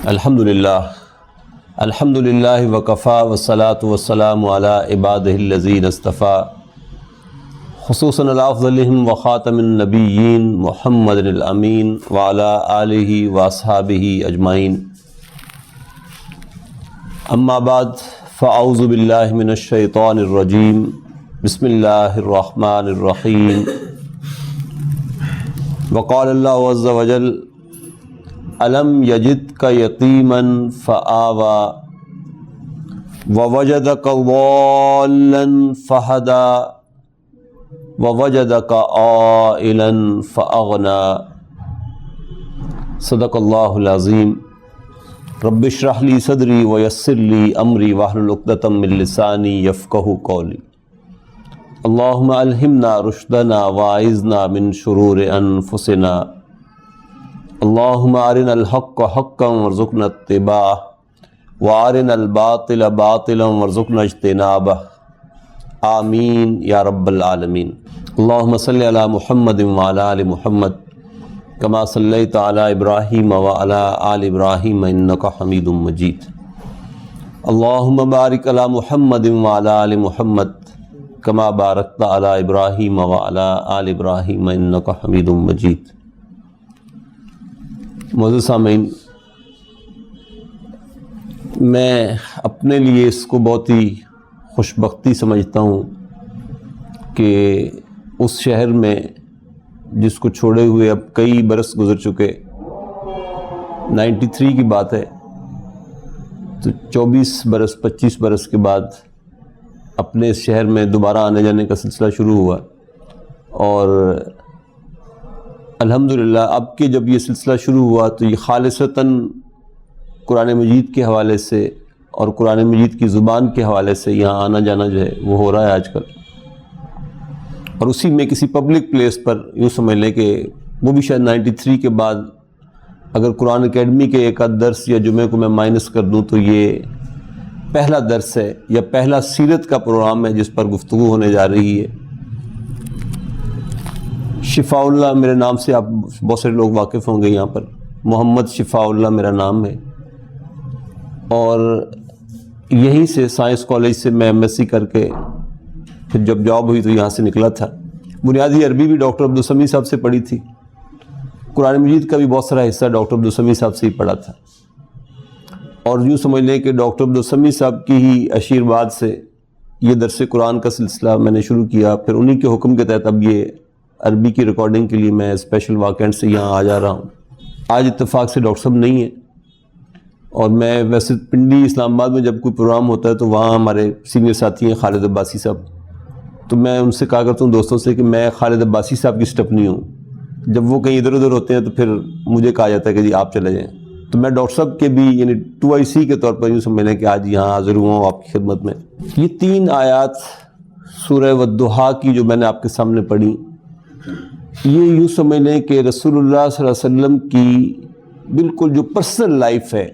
الحمدللہ وکفا والصلاة والسلام علی عبادہ الذین اصطفیٰ خصوصاً علی افضلہم وخاتم النبیین محمد الامین وعلی آلہ واصحابہ اجمعین. اما بعد فاعوذ باللہ من الشیطان الرجیم. بسم اللہ الرحمن الرحیم. وقال اللہ عز وجل الم یجدک یتیما فآوی ووجدک ضالا فہدی ووجدک عائلا فاغنی. صدق اللہ العظیم. رب اشرح لی صدری ویسر لی امری واحلل عقدۃ من لسانی یفقہوا قولی. اللہم الہمنا رشدنا واعذنا من شرور انفسنا. اللہم ارنا الحق حقا وارزقنا اتباعہ وارنا الباطل باطلا وارزقنا اجتنابہ. آمین یا رب العالمین. اللہم صلی علی محمد وعلی آل محمد کما صلیت علی ابراہیم وعلی آل ابراہیم انک حمید مجید. اللہم بارک علی محمد وعلی آل محمد کما بارکت علی ابراہیم وعلی آل ابراہیم انک حمید مجید. معزز سامعین، میں اپنے لیے اس کو بہت ہی خوش بختی سمجھتا ہوں کہ اس شہر میں جس کو چھوڑے ہوئے اب کئی برس گزر چکے، 93 کی بات ہے، تو 25 برس کے بعد اپنے اس شہر میں دوبارہ آنے جانے کا سلسلہ شروع ہوا. اور الحمدللہ اب کہ جب یہ سلسلہ شروع ہوا تو یہ خالصتاً قرآن مجید کے حوالے سے اور قرآن مجید کی زبان کے حوالے سے یہاں آنا جانا جو ہے وہ ہو رہا ہے آج کل. اور اسی میں کسی پبلک پلیس پر یوں سمجھ لیں کہ وہ بھی شاید 93 کے بعد اگر قرآن اکیڈمی کے ایک آدھ درس یا جمعے کو میں مائنس کر دوں تو یہ پہلا درس ہے یا پہلا سیرت کا پروگرام ہے جس پر گفتگو ہونے جا رہی ہے. شفاء اللہ میرے نام سے آپ بہت سارے لوگ واقف ہوں گے. یہاں پر محمد شفاء اللہ میرا نام ہے، اور یہیں سے سائنس کالج سے میں MS کر کے پھر جب جاب ہوئی تو یہاں سے نکلا تھا. بنیادی عربی بھی ڈاکٹر عبدالسمیع صاحب سے پڑھی تھی. قرآن مجید کا بھی بہت سارا حصہ ڈاکٹر عبدالسمیع صاحب سے ہی پڑھا تھا. اور یوں سمجھ لیں کہ ڈاکٹر عبدالسمیع صاحب کی ہی آشیرواد سے یہ درس قرآن کا سلسلہ میں نے شروع کیا. پھر انہی کے حکم کے تحت اب یہ عربی کی ریکارڈنگ کے لیے میں اسپیشل واقعات سے یہاں آ جا رہا ہوں. آج اتفاق سے ڈاکٹر صاحب نہیں ہیں، اور میں ویسے پنڈی اسلام آباد میں جب کوئی پروگرام ہوتا ہے تو وہاں ہمارے سینئر ساتھی ہیں خالد عباسی صاحب. تو میں ان سے کہا کرتا ہوں دوستوں سے کہ میں خالد عباسی صاحب کی سٹپنی ہوں. جب وہ کہیں ادھر ادھر ہوتے ہیں تو پھر مجھے کہا جاتا ہے کہ جی آپ چلے جائیں. تو میں ڈاکٹر صاحب کے بھی یعنی 2IC کے طور پر یوں سمجھ لیں کہ آج یہاں حاضر ہوا ہوں آپ کی خدمت میں. یہ 3 آیات سورہ والضحیٰ کی جو میں نے آپ کے سامنے پڑھی، یہ یوں سمجھ لیں کہ رسول اللہ صلی اللہ علیہ وسلم کی بالکل جو پرسنل لائف ہے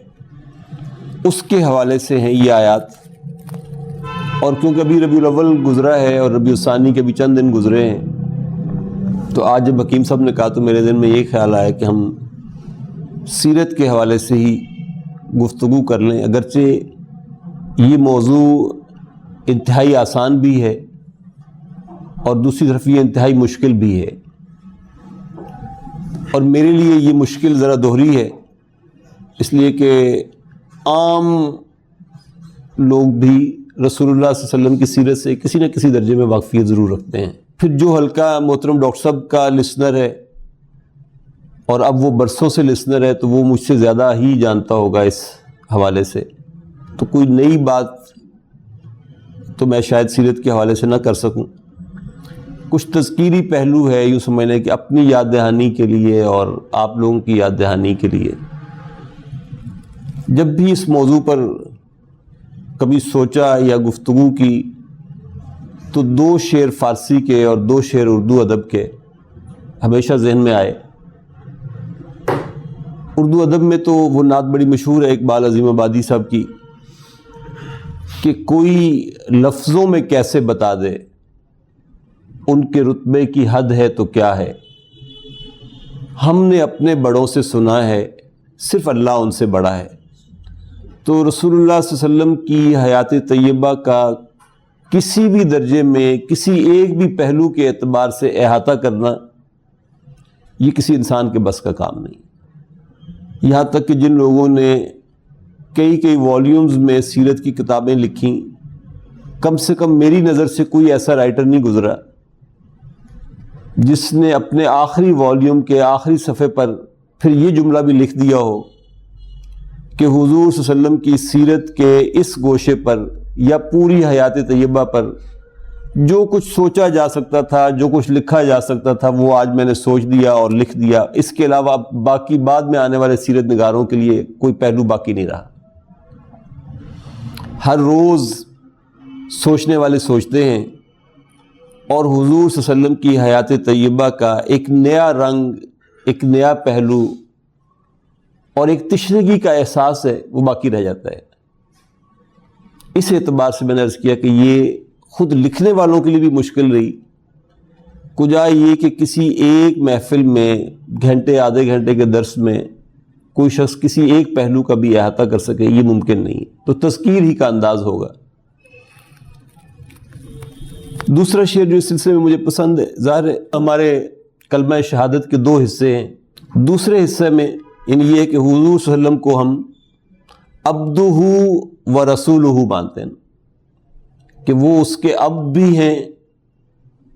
اس کے حوالے سے ہیں یہ آیات. اور کیونکہ ابھی ربیع الاول گزرا ہے اور ربیع الثانی کے بھی چند دن گزرے ہیں، تو آج جب حکیم صاحب نے کہا تو میرے ذہن میں یہ خیال آیا کہ ہم سیرت کے حوالے سے ہی گفتگو کر لیں. اگرچہ یہ موضوع انتہائی آسان بھی ہے اور دوسری طرف یہ انتہائی مشکل بھی ہے. اور میرے لیے یہ مشکل ذرا دوہری ہے، اس لیے کہ عام لوگ بھی رسول اللہ صلی اللہ علیہ وسلم کی سیرت سے کسی نہ کسی درجے میں واقفیت ضرور رکھتے ہیں. پھر جو حلقہ محترم ڈاکٹر صاحب کا لسنر ہے اور اب وہ برسوں سے لسنر ہے تو وہ مجھ سے زیادہ ہی جانتا ہوگا اس حوالے سے. تو کوئی نئی بات تو میں شاید سیرت کے حوالے سے نہ کر سکوں. کچھ تذکیری پہلو ہے یوں سمجھ لیں کہ اپنی یاد دہانی کے لیے اور آپ لوگوں کی یاد دہانی کے لیے. جب بھی اس موضوع پر کبھی سوچا یا گفتگو کی تو 2 شعر فارسی کے اور 2 شعر اردو ادب کے ہمیشہ ذہن میں آئے. اردو ادب میں تو وہ نعت بڑی مشہور ہے اقبال عظیم آبادی صاحب کی کہ کوئی لفظوں میں کیسے بتا دے ان کے رتبے کی حد ہے تو کیا ہے. ہم نے اپنے بڑوں سے سنا ہے صرف اللہ ان سے بڑا ہے. تو رسول اللہ صلی اللہ علیہ وسلم کی حیات طیبہ کا کسی بھی درجے میں کسی ایک بھی پہلو کے اعتبار سے احاطہ کرنا یہ کسی انسان کے بس کا کام نہیں. یہاں تک کہ جن لوگوں نے کئی والیومز میں سیرت کی کتابیں لکھیں، کم سے کم میری نظر سے کوئی ایسا رائٹر نہیں گزرا جس نے اپنے آخری والیوم کے آخری صفحے پر پھر یہ جملہ بھی لکھ دیا ہو کہ حضور صلی اللہ علیہ وسلم کی سیرت کے اس گوشے پر یا پوری حیات طیبہ پر جو کچھ سوچا جا سکتا تھا، جو کچھ لکھا جا سکتا تھا، وہ آج میں نے سوچ دیا اور لکھ دیا. اس کے علاوہ باقی بعد میں آنے والے سیرت نگاروں کے لیے کوئی پہلو باقی نہیں رہا. ہر روز سوچنے والے سوچتے ہیں، اور حضور صلی اللہ علیہ وسلم کی حیات طیبہ کا ایک نیا رنگ، ایک نیا پہلو اور ایک تشنگی کا احساس ہے، وہ باقی رہ جاتا ہے. اس اعتبار سے میں نے عرض کیا کہ یہ خود لکھنے والوں کے لیے بھی مشکل رہی. کجا یہ کہ کسی ایک محفل میں گھنٹے آدھے گھنٹے کے درس میں کوئی شخص کسی ایک پہلو کا بھی احاطہ کر سکے، یہ ممکن نہیں. تو تذکیر ہی کا انداز ہوگا. دوسرا شعر جو اس سلسلے میں مجھے پسند ہے، ظاہر ہے ہمارے کلمہ شہادت کے دو حصے ہیں. دوسرے حصے میں یہ ہے کہ حضور صلی اللہ علیہ وسلم کو ہم عبدہ و رسولہ مانتے ہیں، کہ وہ اس کے اب بھی ہیں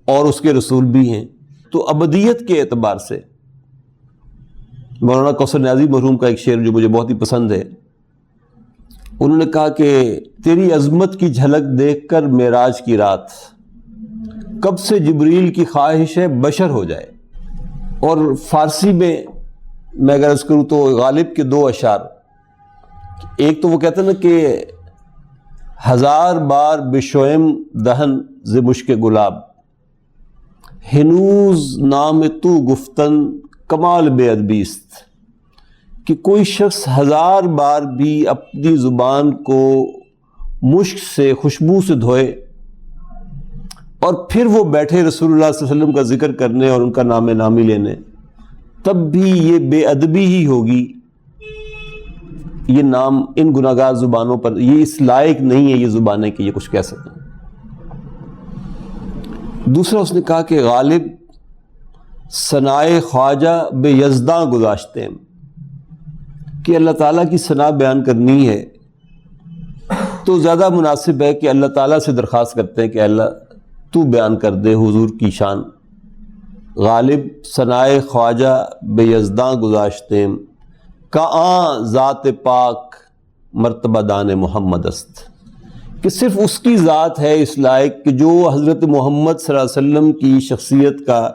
اور اس کے رسول بھی ہیں. تو ابدیت کے اعتبار سے مولانا کوثر نیازی مرحوم کا ایک شعر جو مجھے بہت ہی پسند ہے، انہوں نے کہا کہ تیری عظمت کی جھلک دیکھ کر معراج کی رات، کب سے جبریل کی خواہش ہے بشر ہو جائے. اور فارسی میں اگر عرض کروں تو غالب کے دو اشعار، ایک تو وہ کہتے ہیں نا کہ ہزار بار بشویم دہن ز مشک گلاب، ہنوز نام تو گفتن کمال بے ادبیست، کہ کوئی شخص ہزار بار بھی اپنی زبان کو مشک سے، خوشبو سے دھوئے اور پھر وہ بیٹھے رسول اللہ صلی اللہ علیہ وسلم کا ذکر کرنے اور ان کا نام نامی لینے، تب بھی یہ بے ادبی ہی ہوگی. یہ نام ان گناہگار زبانوں پر یہ اس لائق نہیں ہے یہ زبانیں کہ یہ کچھ کہہ سکیں. دوسرا اس نے کہا کہ غالب ثنائے خواجہ بے یزداں گذاشتے ہیں، کہ اللہ تعالیٰ کی ثنا بیان کرنی ہے تو زیادہ مناسب ہے کہ اللہ تعالیٰ سے درخواست کرتے ہیں کہ اللہ تو بیان کر دے حضور کی شان. غالب ثنائے خواجہ بے یزداں گذاشتے ہیں، کہاں ذات پاک مرتبہ دان محمد است، کہ صرف اس کی ذات ہے اس لائق کہ جو حضرت محمد صلی اللہ علیہ وسلم کی شخصیت کا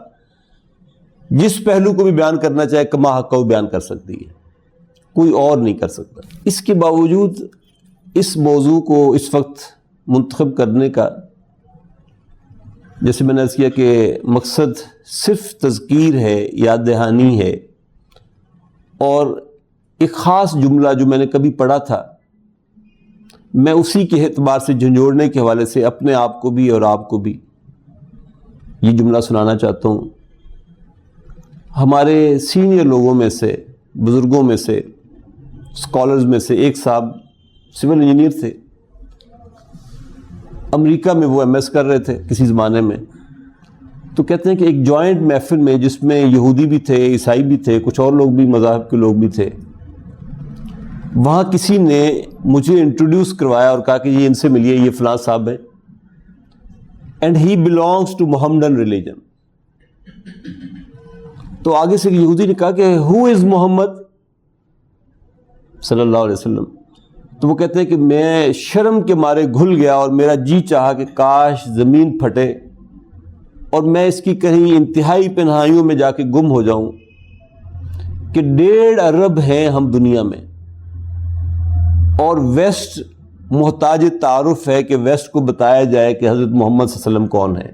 جس پہلو کو بھی بیان کرنا چاہے کما حق کو بیان کر سکتی ہے، کوئی اور نہیں کر سکتا. اس کے باوجود اس موضوع کو اس وقت منتخب کرنے کا، جیسے میں نے عرض کیا کہ مقصد صرف تذکیر ہے، یاد دہانی ہے، اور ایک خاص جملہ جو میں نے کبھی پڑھا تھا، میں اسی کے اعتبار سے جھنجھوڑنے کے حوالے سے اپنے آپ کو بھی اور آپ کو بھی یہ جملہ سنانا چاہتا ہوں. ہمارے سینئر لوگوں میں سے، بزرگوں میں سے، اسکالرز میں سے ایک صاحب سول انجینئر تھے، امریکہ میں وہ ایم ایس کر رہے تھے کسی زمانے میں. تو کہتے ہیں کہ ایک جوائنٹ محفل میں جس میں یہودی بھی تھے، عیسائی بھی تھے، کچھ اور لوگ بھی مذاہب کے لوگ بھی تھے، وہاں کسی نے مجھے انٹروڈیوس کروایا اور کہا کہ یہ ان سے ملیے، یہ فلاں صاحب ہیں، and he belongs to Mohammedan religion. تو آگے سے یہودی نے کہا کہ ہو از محمد صلی اللہ علیہ وسلم. تو وہ کہتے ہیں کہ میں شرم کے مارے گھل گیا اور میرا جی چاہا کہ کاش زمین پھٹے اور میں اس کی کہیں انتہائی پنہائیوں میں جا کے گم ہو جاؤں، کہ 1.5 ارب ہیں ہم دنیا میں، اور ویسٹ محتاج تعارف ہے کہ ویسٹ کو بتایا جائے کہ حضرت محمد صلی اللہ علیہ وسلم کون ہے.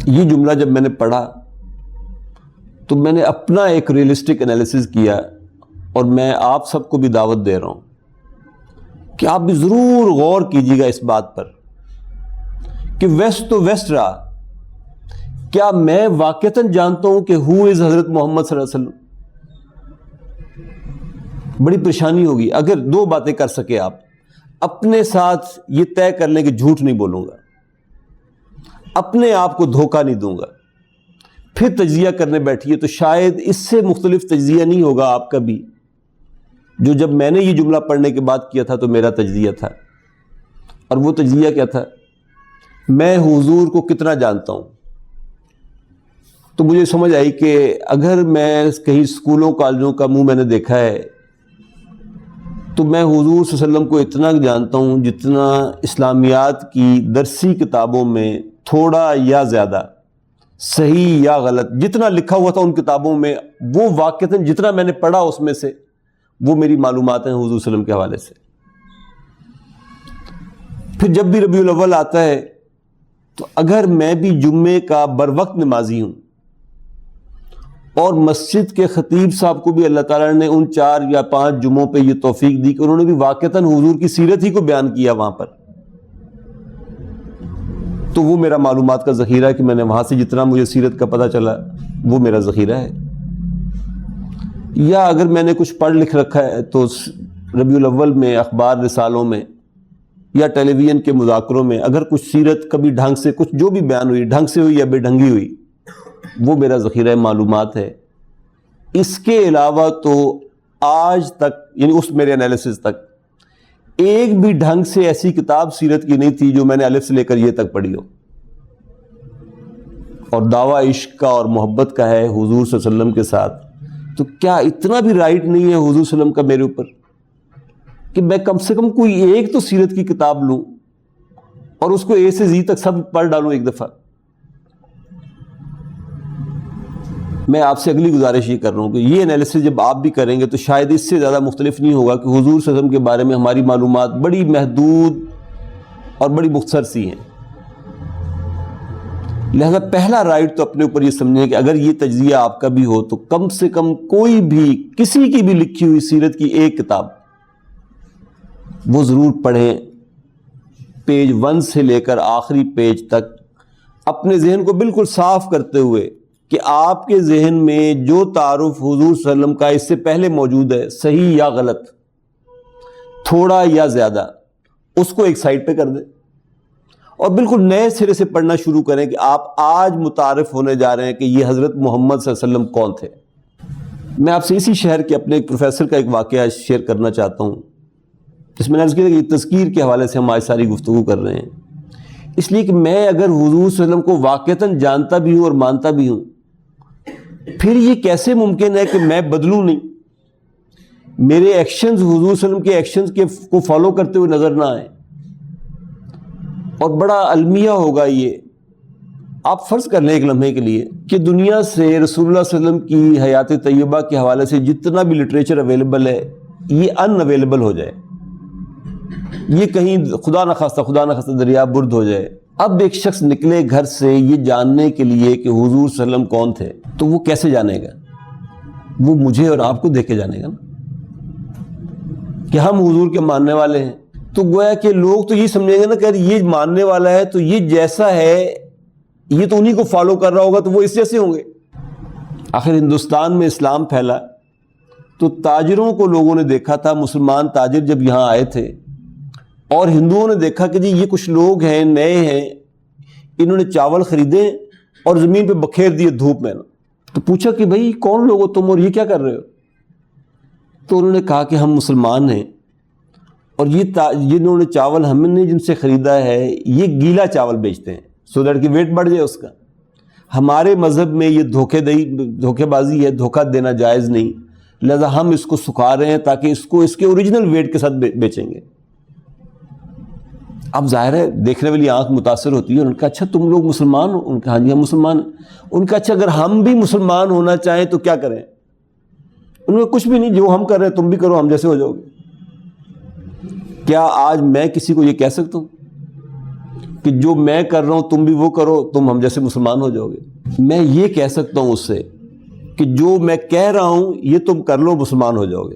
یہ جملہ جب میں نے پڑھا تو میں نے اپنا ایک ریئلسٹک انالیسز کیا، اور میں آپ سب کو بھی دعوت دے رہا ہوں کہ آپ بھی ضرور غور کیجیے گا اس بات پر کہ ویسٹ تو ویسٹ رہا، کیا میں واقعتاً جانتا ہوں کہ ہو از حضرت محمد صلی اللہ علیہ وسلم؟ بڑی پریشانی ہوگی اگر دو باتیں کر سکے آپ. اپنے ساتھ یہ طے کر لیں کہ جھوٹ نہیں بولوں گا, اپنے آپ کو دھوکہ نہیں دوں گا, پھر تجزیہ کرنے بیٹھیے تو شاید اس سے مختلف تجزیہ نہیں ہوگا آپ کا بھی جو جب میں نے یہ جملہ پڑھنے کے بعد کیا تھا تو میرا تجزیہ تھا. اور وہ تجزیہ کیا تھا؟ میں حضور کو کتنا جانتا ہوں. تو مجھے سمجھ آئی کہ اگر میں کہیں اسکولوں کالجوں کا منہ میں نے دیکھا ہے تو میں حضور صلی اللہ علیہ وسلم کو اتنا جانتا ہوں جتنا اسلامیات کی درسی کتابوں میں تھوڑا یا زیادہ صحیح یا غلط جتنا لکھا ہوا تھا ان کتابوں میں, وہ واقعتاً جتنا میں نے پڑھا اس میں سے وہ میری معلومات ہیں حضور صلی اللہ علیہ وسلم کے حوالے سے. پھر جب بھی ربیع الاول آتا ہے تو اگر میں بھی جمعے کا بر وقت نمازی ہوں اور مسجد کے خطیب صاحب کو بھی اللہ تعالیٰ نے ان 4 یا 5 جمعوں پہ یہ توفیق دی کہ انہوں نے بھی واقعتاً حضور کی سیرت ہی کو بیان کیا وہاں پر, تو وہ میرا معلومات کا ذخیرہ ہے کہ میں نے وہاں سے جتنا مجھے سیرت کا پتہ چلا وہ میرا ذخیرہ ہے. یا اگر میں نے کچھ پڑھ لکھ رکھا ہے تو ربیع الاول میں اخبار رسالوں میں یا ٹیلی ویژن کے مذاکروں میں اگر کچھ سیرت کبھی ڈھنگ سے کچھ جو بھی بیان ہوئی ڈھنگ سے ہوئی یا بے ڈھنگی ہوئی وہ میرا ذخیرہ معلومات ہے. اس کے علاوہ تو آج تک یعنی اس میرے انالیسس تک ایک بھی ڈھنگ سے ایسی کتاب سیرت کی نہیں تھی جو میں نے الف سے لے کر یہ تک پڑھی ہو. اور دعویٰ عشق کا اور محبت کا ہے حضور صلی اللہ علیہ وسلم کے ساتھ, تو کیا اتنا بھی رائٹ نہیں ہے حضور صلی اللہ علیہ وسلم کا میرے اوپر کہ میں کم سے کم کوئی ایک تو سیرت کی کتاب لوں اور اس کو اے سے زی تک سب پڑھ ڈالوں ایک دفعہ. میں آپ سے اگلی گزارش یہ کر رہا ہوں کہ یہ انالیسس جب آپ بھی کریں گے تو شاید اس سے زیادہ مختلف نہیں ہوگا کہ حضور صلی اللہ علیہ وسلم کے بارے میں ہماری معلومات بڑی محدود اور بڑی مختصر سی ہیں. لہذا پہلا رائٹ تو اپنے اوپر یہ سمجھیں کہ اگر یہ تجزیہ آپ کا بھی ہو تو کم سے کم کوئی بھی کسی کی بھی لکھی ہوئی سیرت کی ایک کتاب وہ ضرور پڑھیں, پیج 1 سے لے کر آخری پیج تک, اپنے ذہن کو بالکل صاف کرتے ہوئے کہ آپ کے ذہن میں جو تعارف حضور صلی اللہ علیہ وسلم کا اس سے پہلے موجود ہے صحیح یا غلط تھوڑا یا زیادہ اس کو ایک سائڈ پہ کر دیں اور بالکل نئے سرے سے پڑھنا شروع کریں کہ آپ آج متعارف ہونے جا رہے ہیں کہ یہ حضرت محمد صلی اللہ علیہ وسلم کون تھے. میں آپ سے اسی شہر کے اپنے ایک پروفیسر کا ایک واقعہ شیئر کرنا چاہتا ہوں جس میں نے عرض کیا کہ تذکیر کے حوالے سے ہم آج ساری گفتگو کر رہے ہیں, اس لیے کہ میں اگر حضور صلی اللہ علیہ وسلم کو واقعتاً جانتا بھی ہوں اور مانتا بھی ہوں پھر یہ کیسے ممکن ہے کہ میں بدلوں نہیں, میرے ایکشنز حضور صلی اللہ علیہ وسلم کے ایکشنز کو فالو کرتے ہوئے نظر نہ آئیں. اور بڑا المیہ ہوگا یہ, آپ فرض کر لیں ایک لمحے کے لیے کہ دنیا سے رسول اللہ صلی اللہ علیہ وسلم کی حیات طیبہ کے حوالے سے جتنا بھی لٹریچر اویلیبل ہے یہ ان اویلیبل ہو جائے, یہ کہیں خدا نخواستہ دریا برد ہو جائے. اب ایک شخص نکلے گھر سے یہ جاننے کے لیے کہ حضور صلی اللہ علیہ وسلم کون تھے, تو وہ کیسے جانے گا؟ وہ مجھے اور آپ کو دیکھ کے جانے گا نا کہ ہم حضور کے ماننے والے ہیں. تو گویا کہ لوگ تو یہ سمجھیں گے نا کہ یہ ماننے والا ہے تو یہ جیسا ہے یہ تو انہی کو فالو کر رہا ہوگا تو وہ اس جیسے ہوں گے. آخر ہندوستان میں اسلام پھیلا تو تاجروں کو لوگوں نے دیکھا تھا, مسلمان تاجر جب یہاں آئے تھے اور ہندوؤں نے دیکھا کہ جی یہ کچھ لوگ ہیں نئے ہیں, انہوں نے چاول خریدے اور زمین پہ بکھیر دیے دھوپ میں, تو پوچھا کہ بھائی کون لوگ ہو تم اور یہ کیا کر رہے ہو؟ تو انہوں نے کہا کہ ہم مسلمان ہیں اور یہ انہوں نے چاول ہم نے جن سے خریدا ہے یہ گیلا چاول بیچتے ہیں سو دیٹ کہ ویٹ بڑھ جائے اس کا. ہمارے مذہب میں یہ دھوکے بازی ہے, دھوکہ دینا جائز نہیں, لہذا ہم اس کو سکھا رہے ہیں تاکہ اس کو اس کے اوریجنل ویٹ کے ساتھ بیچیں گے. اب ظاہر ہے دیکھنے والی آنکھ متاثر ہوتی ہے. ان کا اچھا تم لوگ مسلمان ہو؟ ان کا ہاں جی ہم مسلمان. ان کا اچھا اگر ہم بھی مسلمان ہونا چاہیں تو کیا کریں؟ ان میں کچھ بھی نہیں, جو ہم کر رہے ہیں تم بھی کرو, ہم جیسے ہو جاؤ گے. کیا آج میں کسی کو یہ کہہ سکتا ہوں کہ جو میں کر رہا ہوں تم بھی وہ کرو, تم ہم جیسے مسلمان ہو جاؤ گے؟ میں یہ کہہ سکتا ہوں اس سے کہ جو میں کہہ رہا ہوں یہ تم کر لو, مسلمان ہو جاؤ گے.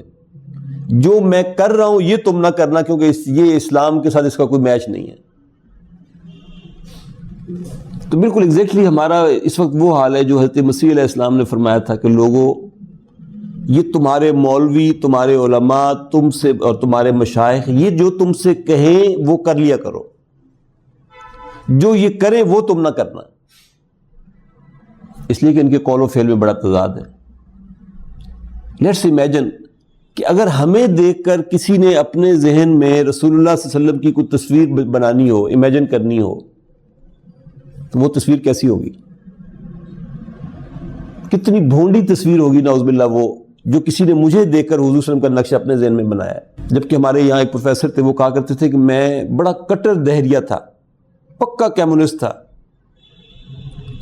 جو میں کر رہا ہوں یہ تم نہ کرنا, کیونکہ یہ اسلام کے ساتھ اس کا کوئی میچ نہیں ہے. تو بالکل ایگزیکٹلی ہمارا اس وقت وہ حال ہے جو حضرت مسیح علیہ السلام نے فرمایا تھا کہ لوگوں یہ تمہارے مولوی، تمہارے علماء تم سے اور تمہارے مشائخ یہ جو تم سے کہیں وہ کر لیا کرو، جو یہ کریں وہ تم نہ کرنا، اس لیے کہ ان کے قول و فعل میں بڑا تضاد ہے۔ لیٹس امیجن کہ اگر ہمیں دیکھ کر کسی نے اپنے ذہن میں رسول اللہ صلی اللہ علیہ وسلم کی کوئی تصویر بنانی ہو، امیجن کرنی ہو، تو وہ تصویر کیسی ہوگی؟ کتنی بھونڈی تصویر ہوگی نعوذ باللہ وہ جو کسی نے مجھے دیکھ کر حضور صلی اللہ علیہ وسلم کا نقشہ اپنے ذہن میں بنایا ہے۔ جبکہ ہمارے یہاں ایک پروفیسر تھے، وہ کہا کرتے تھے کہ میں بڑا کٹر دہریہ تھا، پکا کمیونسٹ تھا،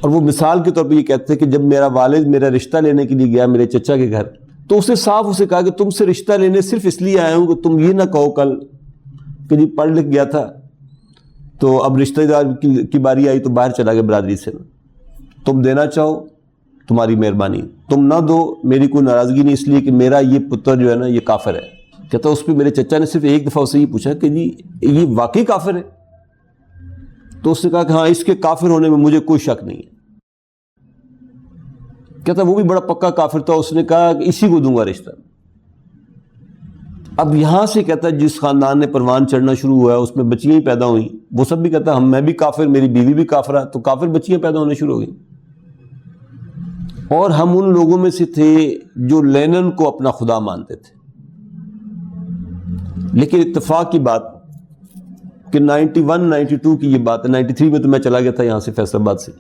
اور وہ مثال کے طور پہ یہ کہتے تھے کہ جب میرا والد میرا رشتہ لینے کے لیے گیا میرے چچا کے گھر، تو اسے صاف اسے کہا کہ تم سے رشتہ لینے صرف اس لیے آیا ہوں کہ تم یہ نہ کہو کل کہ جی پڑھ لکھ گیا تھا تو اب رشتہ دار کی باری آئی تو باہر چلا گیا برادری سے، تم دینا چاہو تمہاری مہربانی، تم نہ دو میری کوئی ناراضگی نہیں، اس لیے کہ میرا یہ پتر جو ہے نا یہ کافر ہے۔ کہتا اس پہ میرے چچا نے صرف ایک دفعہ اسے یہ پوچھا کہ جی یہ واقعی کافر ہے؟ تو اس نے کہا کہ ہاں اس کے کافر ہونے میں مجھے کوئی شک نہیں ہے۔ کہتا وہ بھی بڑا پکا کافر تھا، اس نے کہا کہ اسی کو دوں گا رشتہ۔ اب یہاں سے کہتا جس خاندان نے پروان چڑھنا شروع ہوا اس میں بچیاں ہی پیدا ہوئیں، وہ سب بھی کہتا میں بھی کافر، میری بیوی بھی کافرہ، تو کافر بچیاں پیدا ہونے شروع ہو گئیں۔ اور ہم ان لوگوں میں سے تھے جو لینن کو اپنا خدا مانتے تھے، لیکن اتفاق کی بات کہ 91 92 کی یہ بات ہے، 93 میں تو میں چلا گیا تھا یہاں سے فیصل آباد سے۔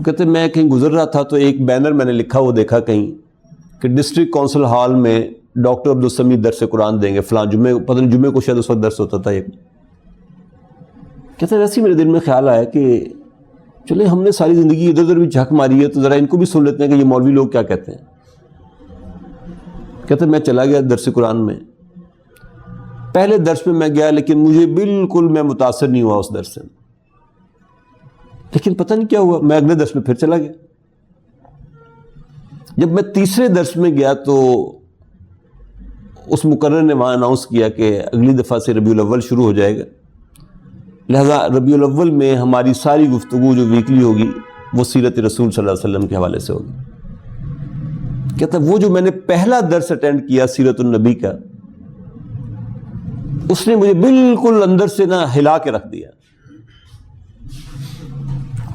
کہتے میں کہیں گزر رہا تھا تو ایک بینر میں نے لکھا وہ دیکھا کہیں کہ ڈسٹرکٹ کونسل ہال میں ڈاکٹر عبدالسمیع درس قرآن دیں گے فلاں جمعے، پتہ نہیں جمعے کو شاید اس وقت درس ہوتا تھا۔ ایک کہتے ویسے میرے دل میں خیال آیا کہ چلے ہم نے ساری زندگی ادھر ادھر بھی جھک ماری ہے تو ذرا ان کو بھی سن لیتے ہیں کہ یہ مولوی لوگ کیا کہتے ہیں۔ کہتے میں چلا گیا درس قرآن میں، پہلے درس میں میں گیا لیکن مجھے بالکل میں متاثر نہیں ہوا اس درس سے، لیکن پتہ نہیں کیا ہوا میں اگلے درس میں پھر چلا گیا۔ جب میں تیسرے درس میں گیا تو اس مقرر نے وہاں اناؤنس کیا کہ اگلی دفعہ سے ربیع الاول شروع ہو جائے گا، لہذا ربیع الاول میں ہماری ساری گفتگو جو ویکلی ہوگی وہ سیرت رسول صلی اللہ علیہ وسلم کے حوالے سے ہوگی۔ کہتا وہ جو میں نے پہلا درس اٹینڈ کیا سیرت النبی کا، اس نے مجھے بالکل اندر سے نہ ہلا کے رکھ دیا،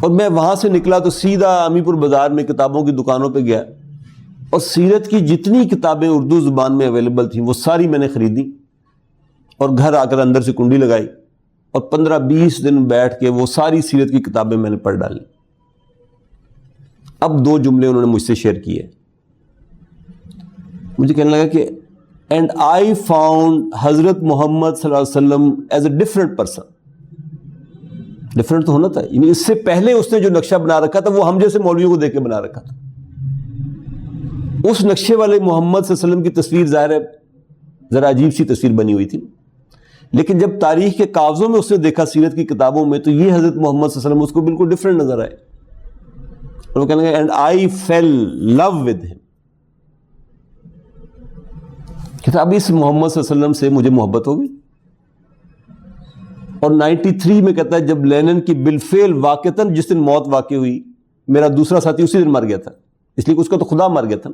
اور میں وہاں سے نکلا تو سیدھا امی پور بازار میں کتابوں کی دکانوں پہ گیا، اور سیرت کی جتنی کتابیں اردو زبان میں اویلیبل تھیں وہ ساری میں نے خریدی، اور گھر آ کر اندر سے کنڈی لگائی، اور 15-20 دن بیٹھ کے وہ ساری سیرت کی کتابیں میں نے پڑھ ڈالی۔ اب 2 جملے انہوں نے مجھ سے شیئر کیے، مجھے کہنے لگا کہ اینڈ آئی فاؤنڈ حضرت محمد صلی اللہ علیہ وسلم as a different person. Different تو ہونا تھا، یعنی اس سے پہلے اس نے جو نقشہ بنا رکھا تھا وہ ہم جیسے مولویوں کو دیکھ کے بنا رکھا تھا۔ اس نقشے والے محمد صلی اللہ علیہ وسلم کی تصویر ظاہر ہے ذرا عجیب سی تصویر بنی ہوئی تھی، لیکن جب تاریخ کے کاغذوں میں اس نے دیکھا سیرت کی کتابوں میں تو یہ حضرت محمد صلی اللہ علیہ وسلم اس کو بالکل ڈفرنٹ نظر آئے، اور وہ کہنے لگا and I feel love with ہم۔ کہتا اب اس محمد صلی اللہ علیہ وسلم سے مجھے محبت ہوگی۔ اور 93 میں کہتا ہے جب لینن کی بالفعل واقعتاً جس دن موت واقع ہوئی، میرا دوسرا ساتھی اسی دن مر گیا تھا، اس لیے کہ اس کا تو خدا مر گیا تھا،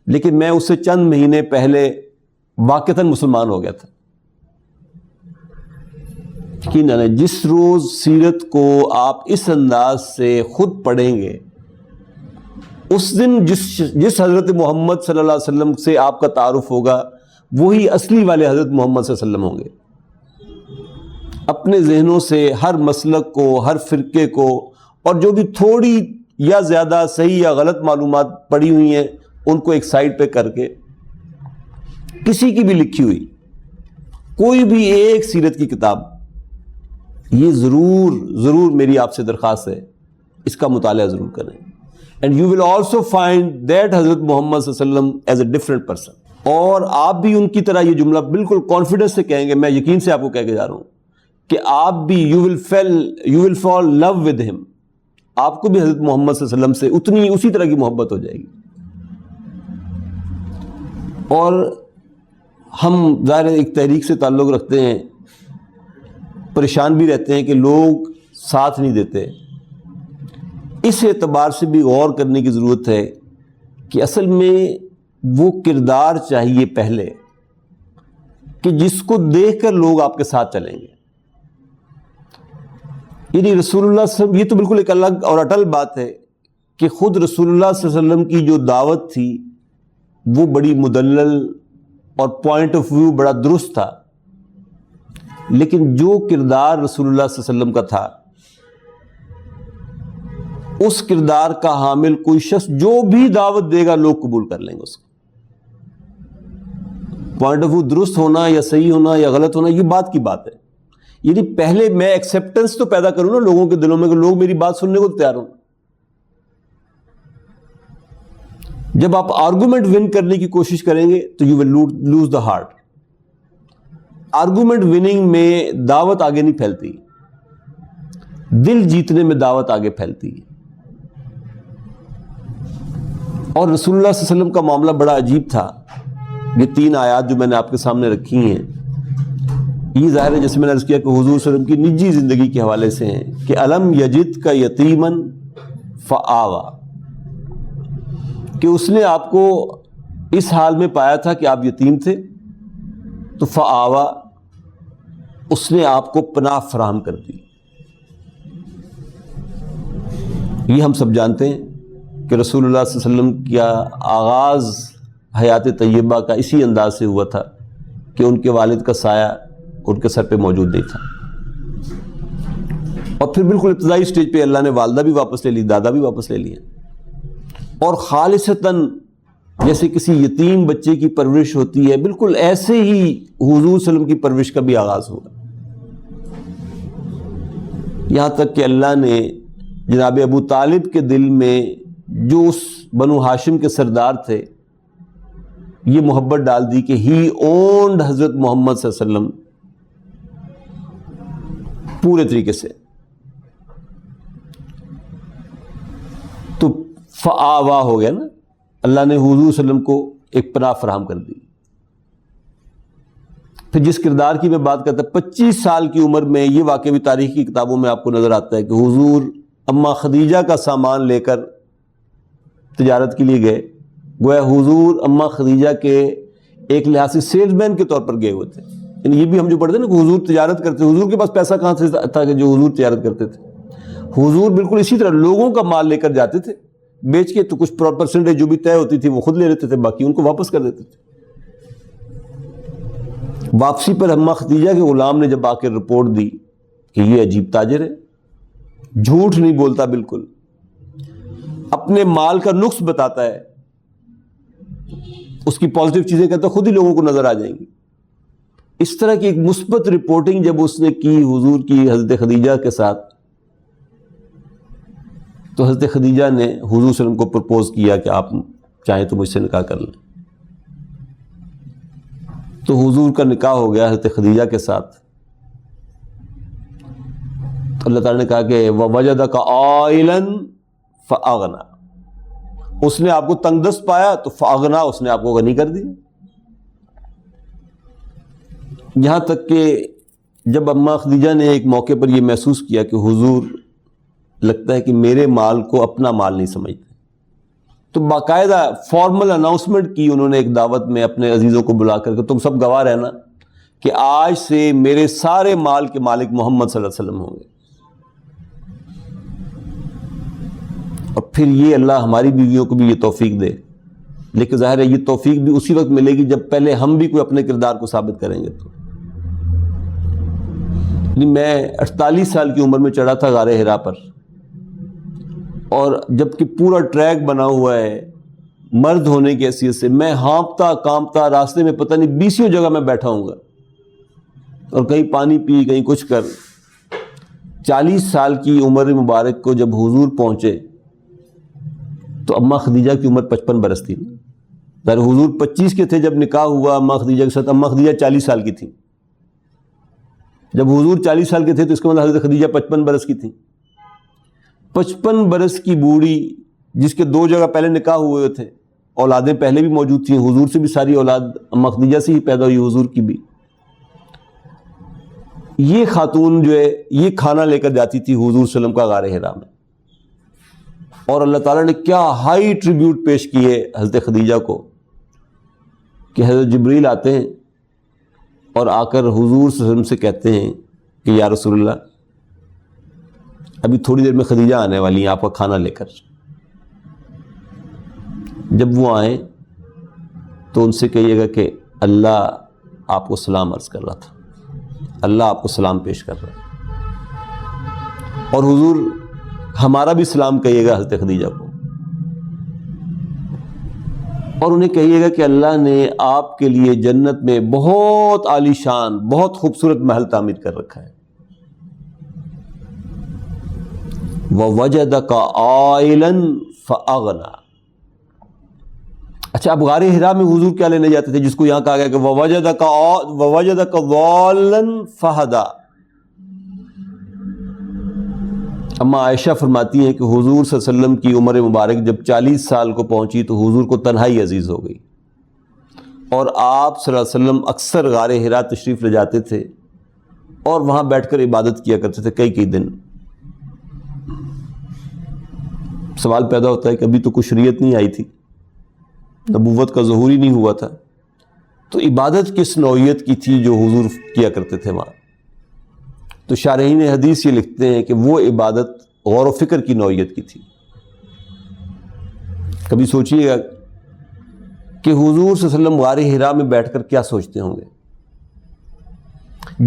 لیکن میں اس سے چند مہینے پہلے واقعتاً مسلمان ہو گیا تھا۔ یقیناً جس روز سیرت کو آپ اس انداز سے خود پڑھیں گے، اس دن جس حضرت محمد صلی اللہ علیہ وسلم سے آپ کا تعارف ہوگا وہی اصلی والے حضرت محمد صلی اللہ علیہ وسلم ہوں گے۔ اپنے ذہنوں سے ہر مسلک کو، ہر فرقے کو، اور جو بھی تھوڑی یا زیادہ صحیح یا غلط معلومات پڑی ہوئی ہیں ان کو ایک سائڈ پہ کر کے کسی کی بھی لکھی ہوئی کوئی بھی ایک سیرت کی کتاب، یہ ضرور میری آپ سے درخواست ہے اس کا مطالعہ ضرور کریں، and you will also find that حضرت محمد صلی اللہ علیہ وسلم ایز اے ڈفرنٹ پرسن۔ اور آپ بھی ان کی طرح یہ جملہ بالکل کانفیڈنس سے کہیں گے، میں یقین سے آپ کو کہہ کے جا رہا ہوں کہ آپ بھی you will fall love with ہم، آپ کو بھی حضرت محمد صلی اللہ علیہ وسلم سے اسی طرح کی محبت ہو جائے گی۔ اور ہم ظاہر ایک تحریک سے تعلق رکھتے ہیں، پریشان بھی رہتے ہیں کہ لوگ ساتھ نہیں دیتے، اس اعتبار سے بھی غور کرنے کی ضرورت ہے کہ اصل میں وہ کردار چاہیے پہلے کہ جس کو دیکھ کر لوگ آپ کے ساتھ چلیں گے. یعنی رسول اللہ صلی اللہ علیہ وسلم، یہ تو بالکل ایک الگ اور اٹل بات ہے کہ خود رسول اللہ صلی اللہ علیہ وسلم کی جو دعوت تھی وہ بڑی مدلل اور پوائنٹ آف ویو بڑا درست تھا، لیکن جو کردار رسول اللہ صلی اللہ علیہ وسلم کا تھا اس کردار کا حامل کوئی شخص جو بھی دعوت دے گا لوگ قبول کر لیں گے اس کو. پوائنٹ آف ویو درست ہونا یا صحیح ہونا یا غلط ہونا یہ بات کی بات ہے. یعنی پہلے میں ایکسیپٹنس تو پیدا کروں نا لوگوں کے دلوں میں کہ لوگ میری بات سننے کو تیار ہوں. جب آپ آرگومنٹ ون کرنے کی کوشش کریں گے تو you will lose the heart. Argument winning میں دعوت آگے نہیں پھیلتی، دل جیتنے میں دعوت آگے پھیلتی ہے. اور رسول اللہ صلی اللہ علیہ وسلم کا معاملہ بڑا عجیب تھا. یہ 3 آیات جو میں نے آپ کے سامنے رکھی ہیں یہ ظاہر ہے جیسے میں نے عرض کیا کہ حضور صلی اللہ علیہ وسلم کی نجی زندگی کے حوالے سے ہیں کہ الم یجد کا یتیمن فآوا، کہ اس نے آپ کو اس حال میں پایا تھا کہ آپ یتیم تھے تو فآوا، اس نے آپ کو پناہ فراہم کر دی. یہ ہم سب جانتے ہیں کہ رسول اللہ صلی اللہ علیہ وسلم کا آغاز حیات طیبہ کا اسی انداز سے ہوا تھا کہ ان کے والد کا سایہ ان کے سر پہ موجود نہیں تھا، اور پھر بالکل ابتدائی سٹیج پہ اللہ نے والدہ بھی واپس لے لی، دادا بھی واپس لے لیے، اور خالصتاً جیسے کسی یتیم بچے کی پرورش ہوتی ہے بالکل ایسے ہی حضور صلی اللہ علیہ وسلم کی پرورش کا بھی آغاز ہوا. یہاں تک کہ اللہ نے جناب ابو طالب کے دل میں جو اس بنو ہاشم کے سردار تھے یہ محبت ڈال دی کہ ہی اونڈ حضرت محمد صلی اللہ علیہ وسلم پورے طریقے سے. تو فآوا ہو گیا نا، اللہ نے حضور صلی اللہ علیہ وسلم کو ایک پناہ فراہم کر دی. پھر جس کردار کی میں بات کرتا 25 سال کی عمر میں، یہ واقعہ بھی تاریخ کی کتابوں میں آپ کو نظر آتا ہے کہ حضور اماں خدیجہ کا سامان لے کر تجارت کے لیے گئے. گویا حضور اماں خدیجہ کے ایک لحاظ سے سیلز مین کے طور پر گئے ہوئے تھے. یعنی یہ بھی ہم جو پڑھتے ہیں نا کہ حضور تجارت کرتے، حضور کے پاس پیسہ کہاں سے تھا کہ جو حضور تجارت کرتے تھے. حضور بالکل اسی طرح لوگوں کا مال لے کر جاتے تھے، بیچ کے تو کچھ پرسنٹیج جو بھی طے ہوتی تھی وہ خود لے لیتے تھے، باقی ان کو واپس کر دیتے تھے. واپسی پر اماں خدیجہ کے غلام نے جب آ کے رپورٹ دی کہ یہ عجیب تاجر ہے، جھوٹ نہیں بولتا، بالکل اپنے مال کا نقص بتاتا ہے، اس کی پازیٹیو چیزیں کہتا ہے، خود ہی لوگوں کو نظر آ جائیں گی. اس طرح کی ایک مثبت رپورٹنگ جب اس نے کی حضور کی حضرت خدیجہ کے ساتھ، تو حضرت خدیجہ نے حضور صلی اللہ علیہ وسلم کو پرپوز کیا کہ آپ چاہیں تو مجھ سے نکاح کر لیں. تو حضور کا نکاح ہو گیا حضرت خدیجہ کے ساتھ. اللہ تعالیٰ نے کہا کہ وَوَجَدَكَ عَائِلًا فَأَغْنَى، اس نے آپ کو تنگ دست پایا تو فَأَغْنَى، اس نے آپ کو غنی کر دیا. یہاں تک کہ جب اماں خدیجہ نے ایک موقع پر یہ محسوس کیا کہ حضور لگتا ہے کہ میرے مال کو اپنا مال نہیں سمجھتے، تو باقاعدہ فارمل اناؤنسمنٹ کی انہوں نے ایک دعوت میں اپنے عزیزوں کو بلا کر کہ تم سب گواہ رہنا کہ آج سے میرے سارے مال کے مالک محمد صلی اللہ علیہ وسلم ہوں گے. اور پھر یہ اللہ ہماری بیویوں کو بھی یہ توفیق دے، لیکن ظاہر ہے یہ توفیق بھی اسی وقت ملے گی جب پہلے ہم بھی کوئی اپنے کردار کو ثابت کریں گے. تو میں 48 سال کی عمر میں چڑھا تھا غار حرا پر، اور جب کہ پورا ٹریک بنا ہوا ہے مرد ہونے کی حیثیت سے، میں ہانپتا کانپتا راستے میں پتہ نہیں 20 جگہ میں بیٹھا ہوں گا، اور کہیں پانی پی کہیں کچھ کر. 40 سال کی عمر مبارک کو جب حضور پہنچے تو اماں خدیجہ کی عمر 55 برس تھی. حضور 25 کے تھے جب نکاح ہوا اماں خدیجہ کے ساتھ، اماں خدیجہ 40 سال کی تھی. جب حضور 40 سال کے تھے تو اس کا مطلب حضرت خدیجہ 55 برس کی تھی. 55 برس کی بوڑھی جس کے 2 جگہ پہلے نکاح ہوئے تھے، اولادیں پہلے بھی موجود تھیں، حضور سے بھی ساری اولاد اماں خدیجہ سے ہی پیدا ہوئی، حضور کی بھی. یہ خاتون جو ہے یہ کھانا لے کر جاتی تھی حضور صلی اللہ علیہ وسلم کا غار حرا میں، اور اللہ تعالیٰ نے کیا ہائی ٹریبیوٹ پیش کیے حضرت خدیجہ کو کہ حضرت جبریل آتے ہیں اور آ کر حضور صلی اللہ علیہ وسلم سے کہتے ہیں کہ یا رسول اللہ ابھی تھوڑی دیر میں خدیجہ آنے والی ہیں آپ کا کھانا لے کر. جب وہ آئیں تو ان سے کہیے گا کہ اللہ آپ کو سلام عرض کر رہا تھا, اللہ آپ کو سلام پیش کر رہا ہے, اور حضور ہمارا بھی سلام کہیے گا حضرت خدیجہ کو, اور انہیں کہیے گا کہ اللہ نے آپ کے لیے جنت میں بہت عالی شان بہت خوبصورت محل تعمیر کر رکھا ہے. وَوَجَدَكَ عَائِلًا فَأَغْنَى. اچھا, اب غار حرا میں حضور کیا لینے جاتے تھے جس کو یہاں کہا گیا کہ وَوَجَدَكَ ضَالًّا فَهَدَى. اما عائشہ فرماتی ہیں کہ حضور صلی اللہ علیہ وسلم کی عمر مبارک جب 40 سال کو پہنچی تو حضور کو تنہائی عزیز ہو گئی, اور آپ صلی اللہ علیہ وسلم اکثر غار حرا تشریف لے جاتے تھے اور وہاں بیٹھ کر عبادت کیا کرتے تھے کئی دن. سوال پیدا ہوتا ہے کہ ابھی تو کوئی شریعت نہیں آئی تھی, نبوت کا ظہور ہی نہیں ہوا تھا, تو عبادت کس نوعیت کی تھی جو حضور کیا کرتے تھے وہاں؟ تو شارحین حدیث یہ لکھتے ہیں کہ وہ عبادت غور و فکر کی نوعیت کی تھی. کبھی سوچئے گا کہ حضور صلی اللہ علیہ وسلم غار حرا میں بیٹھ کر کیا سوچتے ہوں گے.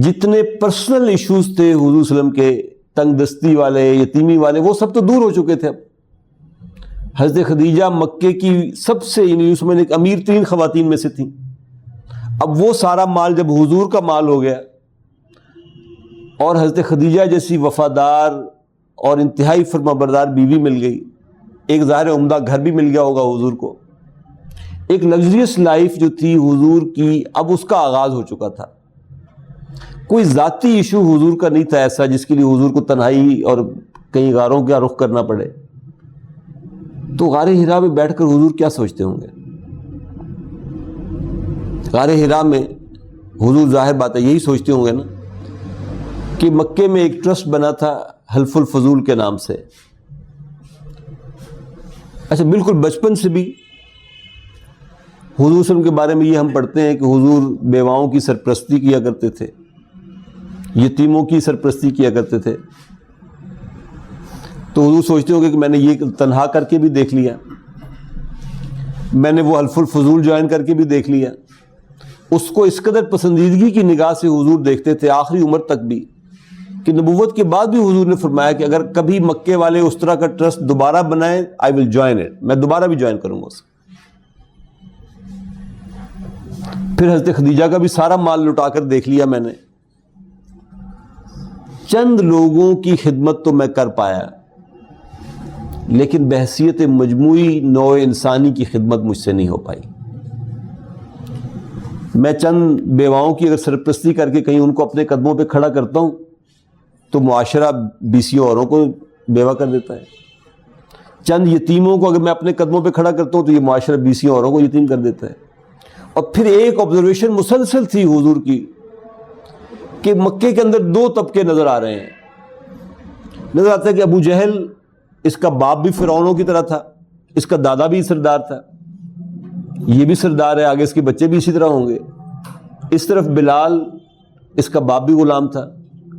جتنے پرسنل ایشوز تھے حضور صلی اللہ علیہ وسلم کے, تنگ دستی والے, یتیمی والے, وہ سب تو دور ہو چکے تھے. اب حضرت خدیجہ مکے کی سب سے اس میں ایک امیر ترین خواتین میں سے تھیں. اب وہ سارا مال جب حضور کا مال ہو گیا اور حضرت خدیجہ جیسی وفادار اور انتہائی فرمانبردار بیوی مل گئی, ایک ظاہر عمدہ گھر بھی مل گیا ہوگا حضور کو, ایک لگژریس لائف جو تھی حضور کی اب اس کا آغاز ہو چکا تھا. کوئی ذاتی ایشو حضور کا نہیں تھا ایسا جس کے لیے حضور کو تنہائی اور کئی غاروں کا رخ کرنا پڑے. تو غار حرا میں بیٹھ کر حضور کیا سوچتے ہوں گے؟ غار حرا میں حضور ظاہر بات ہے یہی سوچتے ہوں گے نا کہ مکے میں ایک ٹرسٹ بنا تھا حلف الفضول کے نام سے. اچھا, بالکل بچپن سے بھی حضور صلی اللہ علیہ وسلم کے بارے میں یہ ہم پڑھتے ہیں کہ حضور بیواؤں کی سرپرستی کیا کرتے تھے, یتیموں کی سرپرستی کیا کرتے تھے. تو حضور سوچتے ہوں گے کہ میں نے یہ تنہا کر کے بھی دیکھ لیا, میں نے وہ حلف الفضول جوائن کر کے بھی دیکھ لیا. اس کو اس قدر پسندیدگی کی نگاہ سے حضور دیکھتے تھے آخری عمر تک بھی کہ نبوت کے بعد بھی حضور نے فرمایا کہ اگر کبھی مکے والے اس طرح کا ٹرسٹ دوبارہ بنائیں آئی ول جوائن اٹ, میں دوبارہ بھی جوائن کروں گا اسے. پھر حضرت خدیجہ کا بھی سارا مال لٹا کر دیکھ لیا میں نے. چند لوگوں کی خدمت تو میں کر پایا, لیکن بحیثیت مجموعی نوع انسانی کی خدمت مجھ سے نہیں ہو پائی. میں چند بیواؤں کی اگر سرپرستی کر کے کہیں ان کو اپنے قدموں پہ کھڑا کرتا ہوں تو معاشرہ 20 اوروں کو بیوہ کر دیتا ہے. چند یتیموں کو اگر میں اپنے قدموں پہ کھڑا کرتا ہوں تو یہ معاشرہ 20 اوروں کو یتیم کر دیتا ہے. اور پھر ایک آبزرویشن مسلسل تھی حضور کی کہ مکے کے اندر 2 طبقے نظر آ رہے ہیں. نظر آتا ہے کہ ابو جہل, اس کا باپ بھی فرعونوں کی طرح تھا, اس کا دادا بھی سردار تھا, یہ بھی سردار ہے, آگے اس کے بچے بھی اسی طرح ہوں گے. اس طرف بلال, اس کا باپ بھی غلام تھا,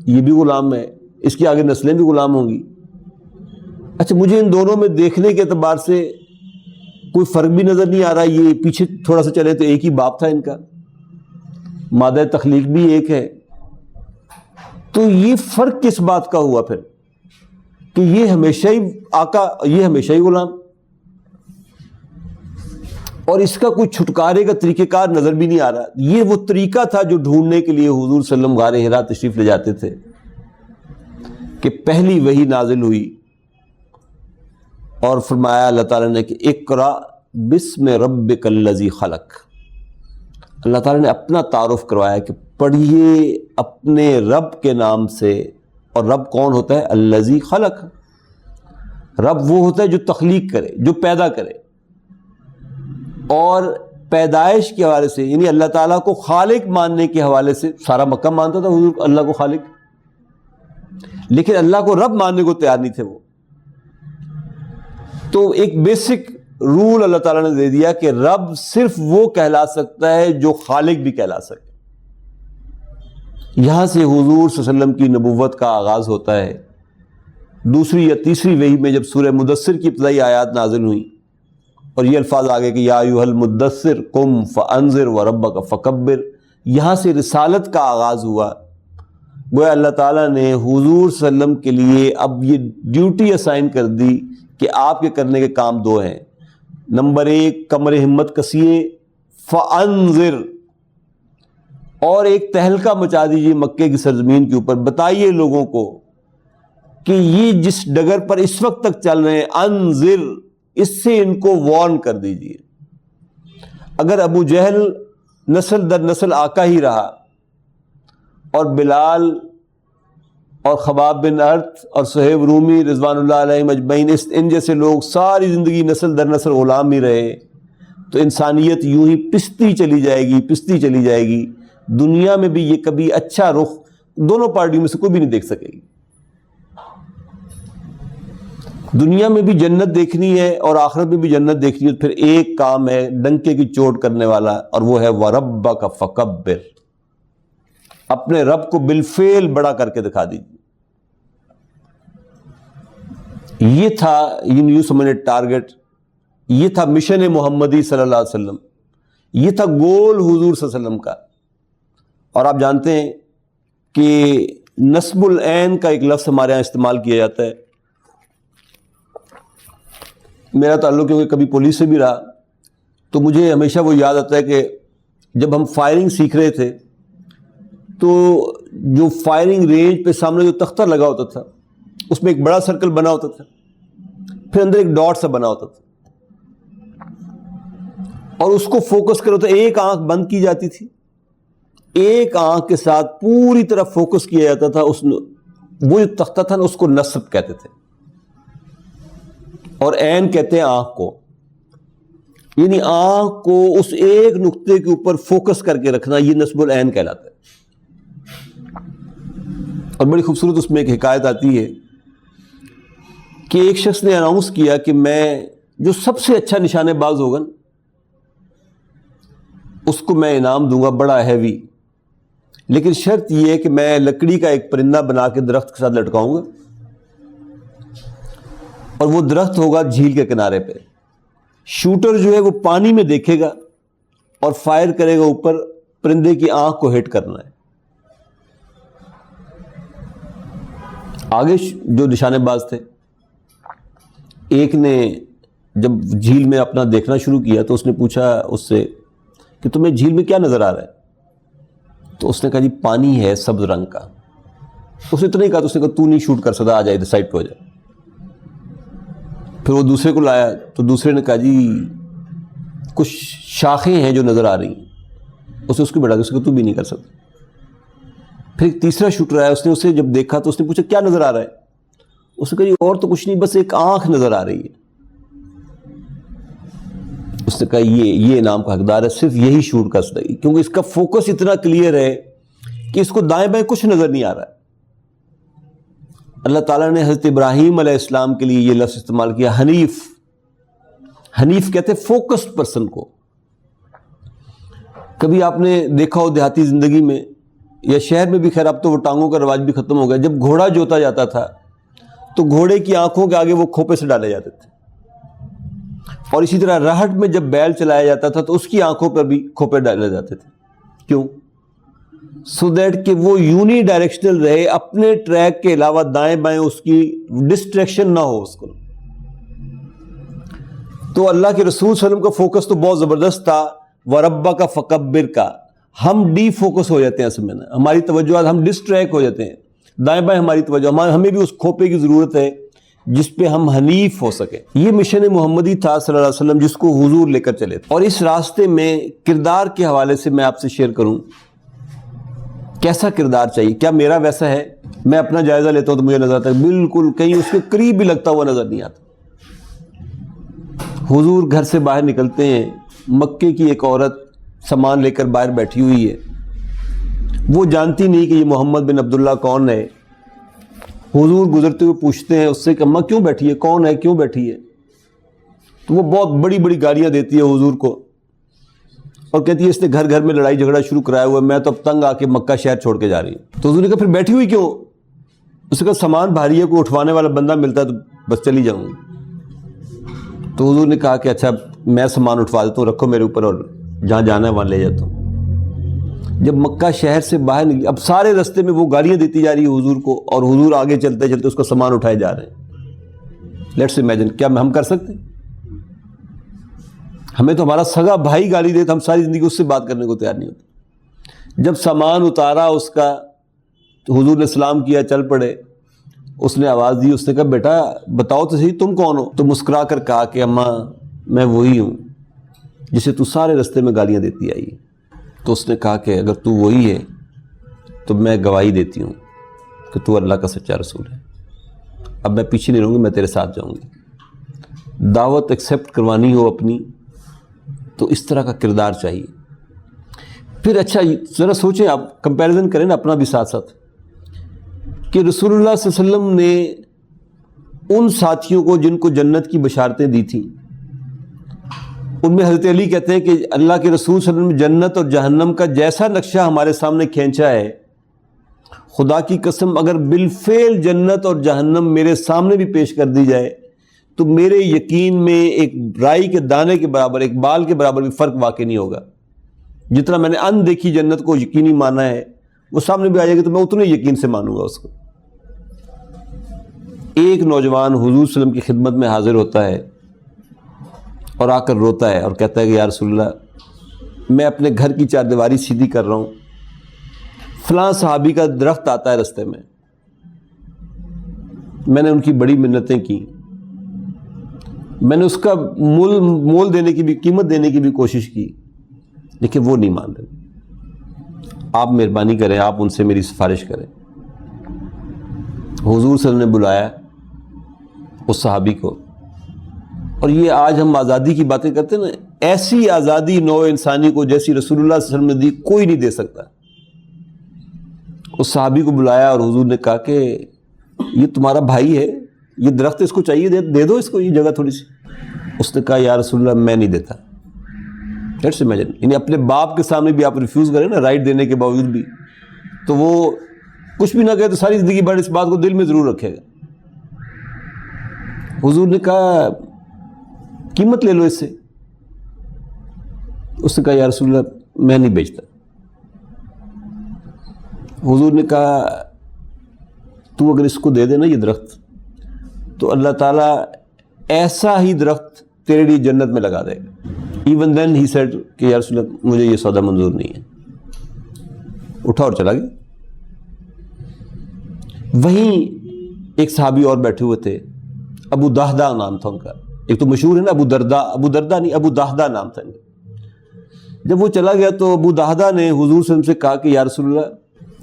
یہ بھی غلام ہے, اس کی آگے نسلیں بھی غلام ہوں گی. اچھا, مجھے ان دونوں میں دیکھنے کے اعتبار سے کوئی فرق بھی نظر نہیں آ رہا. یہ پیچھے تھوڑا سا چلے تو ایک ہی باپ تھا ان کا, مادہ تخلیق بھی ایک ہے. تو یہ فرق کس بات کا ہوا پھر کہ یہ ہمیشہ ہی آقا, یہ ہمیشہ ہی غلام, اور اس کا کوئی چھٹکارے کا طریقہ کار نظر بھی نہیں آ رہا. یہ وہ طریقہ تھا جو ڈھونڈنے کے لیے حضور صلی اللہ علیہ وسلم غار حرا تشریف لے جاتے تھے کہ پہلی وحی نازل ہوئی اور فرمایا اللہ تعالیٰ نے کہ اقرا بسم ربک الذی خلق. اللہ تعالیٰ نے اپنا تعارف کروایا کہ پڑھیے اپنے رب کے نام سے. اور رب کون ہوتا ہے؟ الذی خلق. رب وہ ہوتا ہے جو تخلیق کرے, جو پیدا کرے. اور پیدائش کے حوالے سے یعنی اللہ تعالیٰ کو خالق ماننے کے حوالے سے سارا مکہ مانتا تھا حضور اللہ کو خالق, لیکن اللہ کو رب ماننے کو تیار نہیں تھے وہ. تو ایک بیسک رول اللہ تعالیٰ نے دے دیا کہ رب صرف وہ کہلا سکتا ہے جو خالق بھی کہلا سکے. یہاں سے حضور صلی اللہ علیہ وسلم کی نبوت کا آغاز ہوتا ہے. دوسری یا تیسری وحی میں جب سورہ مدثر کی ابتدائی آیات نازل ہوئیں اور یہ الفاظ آگے کہ یا ایھا المدثر قم فانذر وربک فکبر، یہاں سے رسالت کا آغاز ہوا. گویا اللہ تعالیٰ نے حضور صلی اللہ علیہ وسلم کے لیے اب یہ ڈیوٹی اسائن کر دی کہ آپ کے کرنے کے کام دو ہیں. نمبر 1 کمر ہمت کسیے فانذر، اور ایک تہلکہ مچا دیجیے مکے کی سرزمین کے اوپر، بتائیے لوگوں کو کہ یہ جس ڈگر پر اس وقت تک چل رہے ہیں انذر، اس سے ان کو وارن کر دیجیے. اگر ابو جہل نسل در نسل آقا ہی رہا اور بلال اور خباب بن ارت اور صہیب رومی رضوان اللہ علیہم اجمعین ان جیسے لوگ ساری زندگی نسل در نسل غلام ہی رہے، تو انسانیت یوں ہی پستی چلی جائے گی. دنیا میں بھی یہ کبھی اچھا رخ دونوں پارٹیوں میں سے کوئی بھی نہیں دیکھ سکے گی. دنیا میں بھی جنت دیکھنی ہے اور آخرت میں بھی جنت دیکھنی ہے، پھر ایک کام ہے ڈنکے کی چوٹ کرنے والا، اور وہ ہے وَرَبَّكَ فَكَبِّرْ، اپنے رب کو بالفعل بڑا کر کے دکھا دیجیے. یہ تھا یوں سمجھے ٹارگٹ، یہ تھا مشن محمدی صلی اللہ علیہ وسلم، یہ تھا گول حضور صلی اللہ علیہ وسلم کا. اور آپ جانتے ہیں کہ نصب العین کا ایک لفظ ہمارے یہاں استعمال کیا جاتا ہے. میرا تعلق کیونکہ کبھی پولیس سے بھی رہا تو مجھے ہمیشہ وہ یاد آتا ہے کہ جب ہم فائرنگ سیکھ رہے تھے تو جو فائرنگ رینج پہ سامنے جو تختہ لگا ہوتا تھا اس میں ایک بڑا سرکل بنا ہوتا تھا، پھر اندر ایک ڈاٹ سا بنا ہوتا تھا، اور اس کو فوکس کرو تو ایک آنکھ بند کی جاتی تھی، ایک آنکھ کے ساتھ پوری طرح فوکس کیا جاتا تھا. وہ جو تختہ تھا نا اس کو نصب کہتے تھے، اور عین کہتے ہیں آنکھ کو، یعنی آنکھ کو اس ایک نقطے کے اوپر فوکس کر کے رکھنا، یہ نصب العین کہلاتا ہے. اور بڑی خوبصورت اس میں ایک حکایت آتی ہے کہ ایک شخص نے اناؤنس کیا کہ میں جو سب سے اچھا نشانے باز ہوگا اس کو میں انعام دوں گا بڑا ہیوی، لیکن شرط یہ ہے کہ میں لکڑی کا ایک پرندہ بنا کے درخت کے ساتھ لٹکاؤں گا، اور وہ درخت ہوگا جھیل کے کنارے پہ. شوٹر جو ہے وہ پانی میں دیکھے گا اور فائر کرے گا اوپر، پرندے کی آنکھ کو ہٹ کرنا ہے. آگے جو نشانے باز تھے، ایک نے جب جھیل میں اپنا دیکھنا شروع کیا تو اس نے پوچھا اس سے کہ تمہیں جھیل میں کیا نظر آ رہا ہے؟ تو اس نے کہا جی پانی ہے سبز رنگ کا. اس نے اتنا ہی کہا تو اس نے کہا تو نہیں شوٹ کر سکتا، آ جائے ادھر سائڈ پہ ہو جائے. پھر وہ دوسرے کو لایا تو دوسرے نے کہا جی کچھ شاخیں ہیں جو نظر آ رہی ہیں. اس کو بڑھا دیا، اس کو تو بھی نہیں کر سکتا. پھر ایک تیسرا شوٹر آیا، اس نے اسے جب دیکھا تو اس نے پوچھا کیا نظر آ رہا ہے؟ اس نے کہا جی اور تو کچھ نہیں، بس ایک آنکھ نظر آ رہی ہے. اس نے کہا یہ انعام کا حقدار ہے، صرف یہی شوٹ کر سکتا ہے، کیونکہ اس کا فوکس اتنا کلیئر ہے کہ اس کو دائیں بائیں کچھ نظر نہیں آ رہا ہے. اللہ تعالیٰ نے حضرت ابراہیم علیہ السلام کے لیے یہ لفظ استعمال کیا حنیف. حنیف کہتے ہیں فوکسڈ پرسن کو. کبھی آپ نے دیکھا ہو دیہاتی زندگی میں یا شہر میں بھی، خیر اب تو وہ ٹانگوں کا رواج بھی ختم ہو گیا، جب گھوڑا جوتا جاتا تھا تو گھوڑے کی آنکھوں کے آگے وہ کھوپے سے ڈالے جاتے تھے، اور اسی طرح رہٹ میں جب بیل چلایا جاتا تھا تو اس کی آنکھوں پر بھی کھوپے ڈالے جاتے تھے. کیوں؟ سو دیٹ کہ وہ یونی ڈائریکشنل رہے، اپنے ٹریک کے علاوہ دائیں بائیں اس کی ڈسٹریکشن نہ ہو اس کو. تو اللہ کے رسول صلی اللہ علیہ وسلم کا فوکس تو بہت زبردست تھا، وَرَبَّكَ فَكَبِّرْ کا. ہم ڈی فوکس ہو جاتے ہیں اصل میں، ہماری توجہات ہم ڈسٹریکٹ ہو جاتے ہیں، دائیں بائیں ہماری توجہ، ہمیں بھی اس کھوپے کی ضرورت ہے جس پہ ہم حنیف ہو سکے. یہ مشن محمدی تھا صلی اللہ علیہ وسلم جس کو حضور لے کر چلے تھے. اور اس راستے میں کردار کے حوالے سے میں آپ سے شیئر کروں، کیسا کردار چاہیے؟ کیا میرا ویسا ہے؟ میں اپنا جائزہ لیتا ہوں تو مجھے نظر آتا ہے بالکل کہیں اس کے قریب بھی لگتا ہوا نظر نہیں آتا. حضور گھر سے باہر نکلتے ہیں، مکے کی ایک عورت سامان لے کر باہر بیٹھی ہوئی ہے، وہ جانتی نہیں کہ یہ محمد بن عبداللہ کون ہے. حضور گزرتے ہوئے پوچھتے ہیں اس سے کہ اماں کیوں بیٹھی ہے، کون ہے، کیوں بیٹھی ہے؟ تو وہ بہت بڑی بڑی گالیاں دیتی ہے حضور کو اور کہتی ہے اس نے گھر گھر میں لڑائی جھگڑا شروع کرایا ہوا ہے، میں تو اب تنگ آ کے مکہ شہر چھوڑ کے جا رہی ہوں۔ تو حضور نے کہا پھر بیٹھی ہوئی کیوں؟ اس نے کہا سامان بھاری ہے، کوئی اٹھوانے والا بندہ ملتا ہے تو بس چلی جاؤں گی۔ تو حضور نے کہا کہ اچھا میں سامان اٹھوا دیتا ہوں، رکھو میرے اوپر اور جہاں جانا ہے وہاں لے جاتا ہوں۔ جب مکہ شہر سے باہر نکلی، اب سارے رستے میں وہ گالیاں دیتی جا رہی ہے حضور کو اور حضور آگے چلتے چلتے اس کا سامان اٹھائے جا رہے ہیں۔ لیٹس امیجن، کیا ہم کر سکتے ہیں؟ ہمیں تو ہمارا سگا بھائی گالی دے تو ہم ساری زندگی اس سے بات کرنے کو تیار نہیں ہوتے۔ جب سامان اتارا اس کا تو حضور نے سلام کیا، چل پڑے۔ اس نے آواز دی، اس نے کہا بیٹا بتاؤ تو صحیح تم کون ہو؟ تو مسکرا کر کہا کہ اماں میں وہی ہوں جسے تو سارے رستے میں گالیاں دیتی آئی۔ تو اس نے کہا کہ اگر تو وہی ہے تو میں گواہی دیتی ہوں کہ تو اللہ کا سچا رسول ہے، اب میں پیچھے نہیں رہوں گی، میں تیرے ساتھ جاؤں گی۔ دعوت ایکسیپٹ کروانی ہو اپنی تو اس طرح کا کردار چاہیے۔ پھر اچھا ذرا سوچیں، آپ کمپیریزن کریں نا اپنا بھی ساتھ ساتھ، کہ رسول اللہ صلی اللہ علیہ وسلم نے ان ساتھیوں کو جن کو جنت کی بشارتیں دی تھیں، ان میں حضرت علی کہتے ہیں کہ اللہ کے رسول صلی اللہ علیہ وسلم نے جنت اور جہنم کا جیسا نقشہ ہمارے سامنے کھینچا ہے، خدا کی قسم اگر بالفعل جنت اور جہنم میرے سامنے بھی پیش کر دی جائے تو میرے یقین میں ایک رائی کے دانے کے برابر، ایک بال کے برابر بھی فرق واقع نہیں ہوگا۔ جتنا میں نے ان دیکھی جنت کو یقینی مانا ہے، وہ سامنے بھی آ جائے گا تو میں اتنے یقین سے مانوں گا اس کو۔ ایک نوجوان حضور صلی اللہ علیہ وسلم کی خدمت میں حاضر ہوتا ہے اور آ کر روتا ہے اور کہتا ہے کہ یا رسول اللہ میں اپنے گھر کی چار دیواری سیدھی کر رہا ہوں، فلاں صحابی کا درخت آتا ہے رستے میں نے ان کی بڑی منتیں کی، میں نے اس کا مول دینے کی بھی، قیمت دینے کی بھی کوشش کی، لیکن وہ نہیں مان رہے، آپ مہربانی کریں، آپ ان سے میری سفارش کریں۔ حضور صلی اللہ علیہ وسلم نے بلایا اس صحابی کو، اور یہ آج ہم آزادی کی باتیں کرتے ہیں نا، ایسی آزادی نوع انسانی کو جیسی رسول اللہ صلی اللہ علیہ وسلم نے دی کوئی نہیں دے سکتا۔ اس صحابی کو بلایا اور حضور نے کہا کہ یہ تمہارا بھائی ہے، یہ درخت اس کو چاہیے، دے دو اس کو یہ جگہ تھوڑی سی۔ اس نے کہا یا رسول اللہ میں نہیں دیتا۔ لیٹس امیجن، یعنی اپنے باپ کے سامنے بھی آپ ریفیوز کریں نا، رائٹ دینے کے باوجود بھی، تو وہ کچھ بھی نہ کہے تو ساری زندگی بھر اس بات کو دل میں ضرور رکھے گا۔ حضور نے کہا قیمت لے لو اس سے۔ اس نے کہا یا رسول اللہ میں نہیں بیچتا۔ حضور نے کہا تو اگر اس کو دے دے نا یہ درخت تو اللہ تعالیٰ ایسا ہی درخت تیرے لیے جنت میں لگا دے گا۔ ایون دین ہی سیڈ کہ یا رسول اللہ مجھے یہ سودا منظور نہیں ہے، اٹھا اور چلا گیا۔ وہیں ایک صحابی اور بیٹھے ہوئے تھے، ابو دہدہ نام تھا ان کا، ایک تو مشہور ہے نا ابو دردہ نہیں، ابو دہدہ نام تھا ان کا۔ جب وہ چلا گیا تو ابو دہدہ نے حضور صلی اللہ علیہ وسلم سے کہا کہ یا رسول اللہ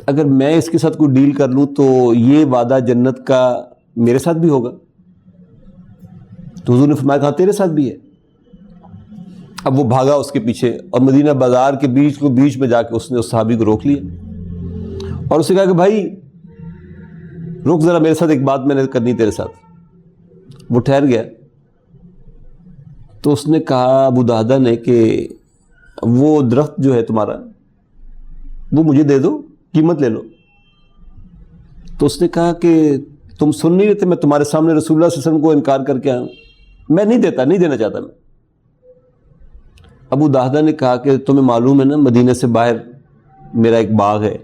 اگر میں اس کے ساتھ کوئی ڈیل کر لوں تو یہ وعدہ جنت کا میرے ساتھ بھی ہوگا؟ تو حضور نے فرمایا کہا تیرے ساتھ بھی ہے۔ اب وہ بھاگا اس کے پیچھے اور مدینہ بازار کے بیچ میں جا کے اس نے اس صحابی کو روک لیا اور اسے کہا کہ بھائی رک ذرا، میرے ساتھ ایک بات میں نے کرنی تیرے ساتھ۔ وہ ٹھہر گیا تو اس نے کہا ابو دہدہ نے کہ وہ درخت جو ہے تمہارا وہ مجھے دے دو، قیمت لے لو۔ تو اس نے کہا کہ تم سن نہیں رہتے، میں تمہارے سامنے رسول اللہ صلی اللہ علیہ وسلم کو انکار کر کے آیا ہوں، میں نہیں دینا چاہتا میں۔ ابو دہدہ نے کہا کہ تمہیں معلوم ہے نا مدینہ سے باہر میرا ایک باغ ہے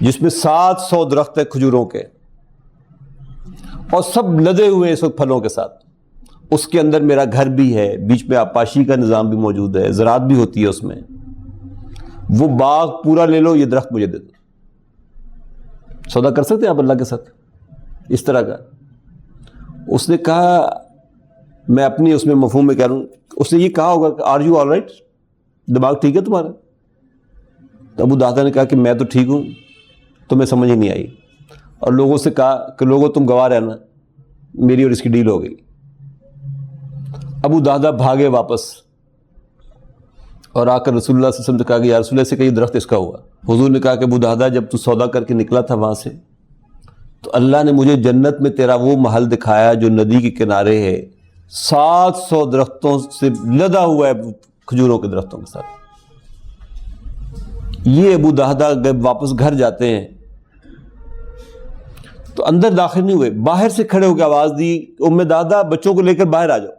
جس میں 700 درخت ہے کھجوروں کے اور سب لدے ہوئے اس وقت پھلوں کے ساتھ، اس کے اندر میرا گھر بھی ہے، بیچ میں آبپاشی کا نظام بھی موجود ہے، زراعت بھی ہوتی ہے اس میں، وہ باغ پورا لے لو، یہ درخت مجھے دے دو۔ سودا کر سکتے ہیں آپ اللہ کے ساتھ اس طرح کا؟ اس نے کہا میں اپنی اس میں مفہوم میں کہہ رہا ہوں، اس نے یہ کہا ہوگا کہ آر یو آل رائٹ، دماغ ٹھیک ہے تمہارا؟ تو ابو دہدہ نے کہا کہ میں تو ٹھیک ہوں، تمہیں سمجھ ہی نہیں آئی، اور لوگوں سے کہا کہ لوگوں تم گواہ رہنا، میری اور اس کی ڈیل ہو گئی۔ ابو دہدہ بھاگے واپس اور آ کر رسول اللہ صلی اللہ علیہ وسلم سے کہا کہ یا رسول اللہ سے کہ یہ درخت اس کا ہوا۔ حضور نے کہا کہ ابو دہدہ جب تو سودا کر کے نکلا تھا وہاں سے تو اللہ نے مجھے جنت میں تیرا وہ محل دکھایا جو ندی کے کنارے ہے، 700 درختوں سے لدا ہوا ہے کھجوروں کے درختوں کے ساتھ. یہ ابو دہدہ جب واپس گھر جاتے ہیں تو اندر داخل نہیں ہوئے, باہر سے کھڑے ہو کے آواز دی, ام دہدہ بچوں کو لے کر باہر آ جاؤ.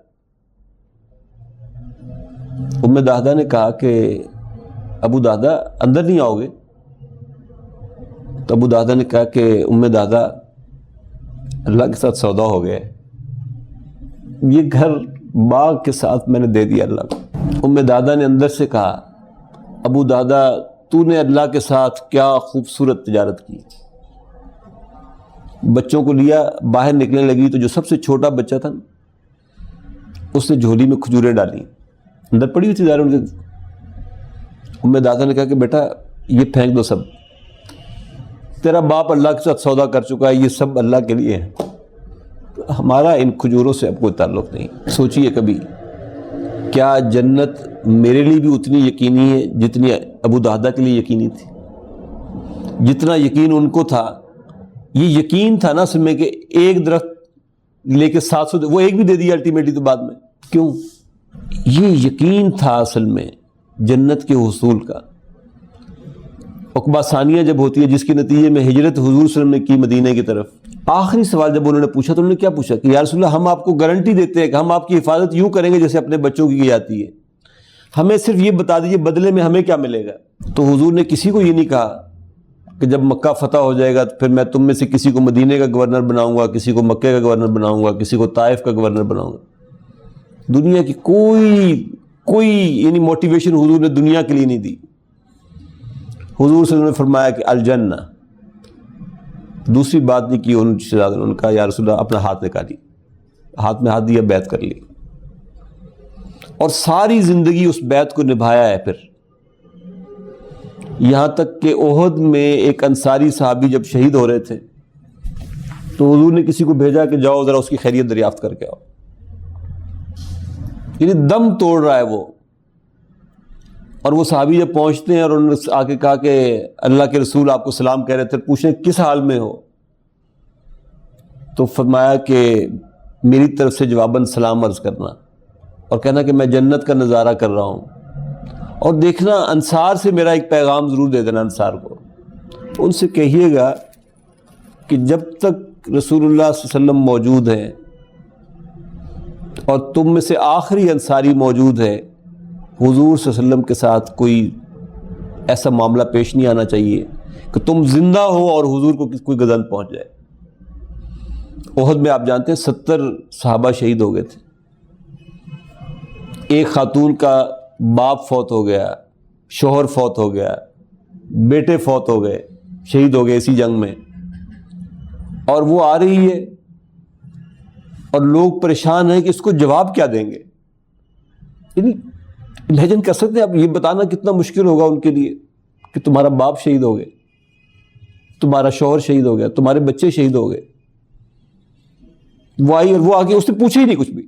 ام دہدہ نے کہا کہ ابو دہدہ اندر نہیں آؤ گے؟ تو ابو دہدہ نے کہا کہ ام دہدہ اللہ کے ساتھ سودا ہو گیا ہے, یہ گھر باغ کے ساتھ میں نے دے دیا اللہ کو. ام دہدہ نے اندر سے کہا ابو دہدہ تو نے اللہ کے ساتھ کیا خوبصورت تجارت کی. بچوں کو لیا, باہر نکلنے لگی تو جو سب سے چھوٹا بچہ تھا اس نے جھولی میں کھجوریں ڈالی, اندر پڑی ہوئی تھی ظاہر ان کے. ام دہدہ نے کہا کہ بیٹا یہ پھینک دو سب, تیرا باپ اللہ کے ساتھ سودا کر چکا ہے, یہ سب اللہ کے لیے ہے, ہمارا ان کھجوروں سے اب کوئی تعلق نہیں. سوچئے کبھی کیا جنت میرے لیے بھی اتنی یقینی ہے جتنی ابو دہدہ کے لیے یقینی تھی؟ جتنا یقین ان کو تھا, یہ یقین تھا نا اصل میں کہ ایک درخت لے کے 700, وہ ایک بھی دے دیا الٹیمیٹلی تو بعد میں. کیوں؟ یہ یقین تھا اصل میں جنت کے حصول کا. عقبہ ثانیہ جب ہوتی ہے جس کے نتیجے میں ہجرت حضور صلی اللہ علیہ وسلم نے کی مدینہ کی طرف, آخری سوال جب انہوں نے پوچھا تو انہوں نے کیا پوچھا کہ یا رسول اللہ ہم آپ کو گارنٹی دیتے ہیں کہ ہم آپ کی حفاظت یوں کریں گے جیسے اپنے بچوں کی جاتی ہے, ہمیں صرف یہ بتا دیجیے بدلے میں ہمیں کیا ملے گا. تو حضور نے کسی کو یہ نہیں کہا کہ جب مکہ فتح ہو جائے گا تو پھر میں تم میں سے کسی کو مدینے کا گورنر بناؤں گا, کسی کو مکے کا گورنر بناؤں گا, کسی کو طائف کا گورنر بناؤں گا. دنیا کی کوئی یعنی موٹیویشن حضور نے دنیا کے لیے نہیں دی. حضور صلی اللہ علیہ وسلم نے فرمایا کہ الجنہ. دوسری بات نہیں کی انہوں نے کہا یا رسول اللہ اپنا ہاتھ نکالی, ہاتھ میں ہاتھ دیا, بیعت کر لی, اور ساری زندگی اس بیعت کو نبھایا ہے. پھر یہاں تک کہ احد میں ایک انصاری صحابی جب شہید ہو رہے تھے تو حضور نے کسی کو بھیجا کہ جاؤ ذرا اس کی خیریت دریافت کر کے آؤ. یعنی دم توڑ رہا ہے وہ, اور وہ صحابی جب پہنچتے ہیں اور انہوں نے آ کے کہا کہ اللہ کے رسول آپ کو سلام کہہ رہے تھے, پوچھیں کس حال میں ہو؟ تو فرمایا کہ میری طرف سے جواباً سلام عرض کرنا اور کہنا کہ میں جنت کا نظارہ کر رہا ہوں, اور دیکھنا انصار سے میرا ایک پیغام ضرور دے دینا انصار کو. ان سے کہیے گا کہ جب تک رسول اللہ صلی اللہ علیہ وسلم موجود ہیں اور تم میں سے آخری انصاری موجود ہے, حضور صلی اللہ علیہ وسلم کے ساتھ کوئی ایسا معاملہ پیش نہیں آنا چاہیے کہ تم زندہ ہو اور حضور کو کوئی گزند پہنچ جائے. احد میں آپ جانتے ہیں 70 صحابہ شہید ہو گئے تھے. ایک خاتون کا باپ فوت ہو گیا, شوہر فوت ہو گیا, بیٹے فوت ہو گئے, شہید ہو گئے اسی جنگ میں, اور وہ آ رہی ہے اور لوگ پریشان ہیں کہ اس کو جواب کیا دیں گے. یعنی امیجن کر سکتے ہیں آپ, یہ بتانا کتنا مشکل ہوگا ان کے لیے کہ تمہارا باپ شہید ہو گئے, تمہارا شوہر شہید ہو گیا, تمہارے بچے شہید ہو گئے. وہ آئی اور وہ آگے اس نے پوچھا ہی نہیں کچھ بھی,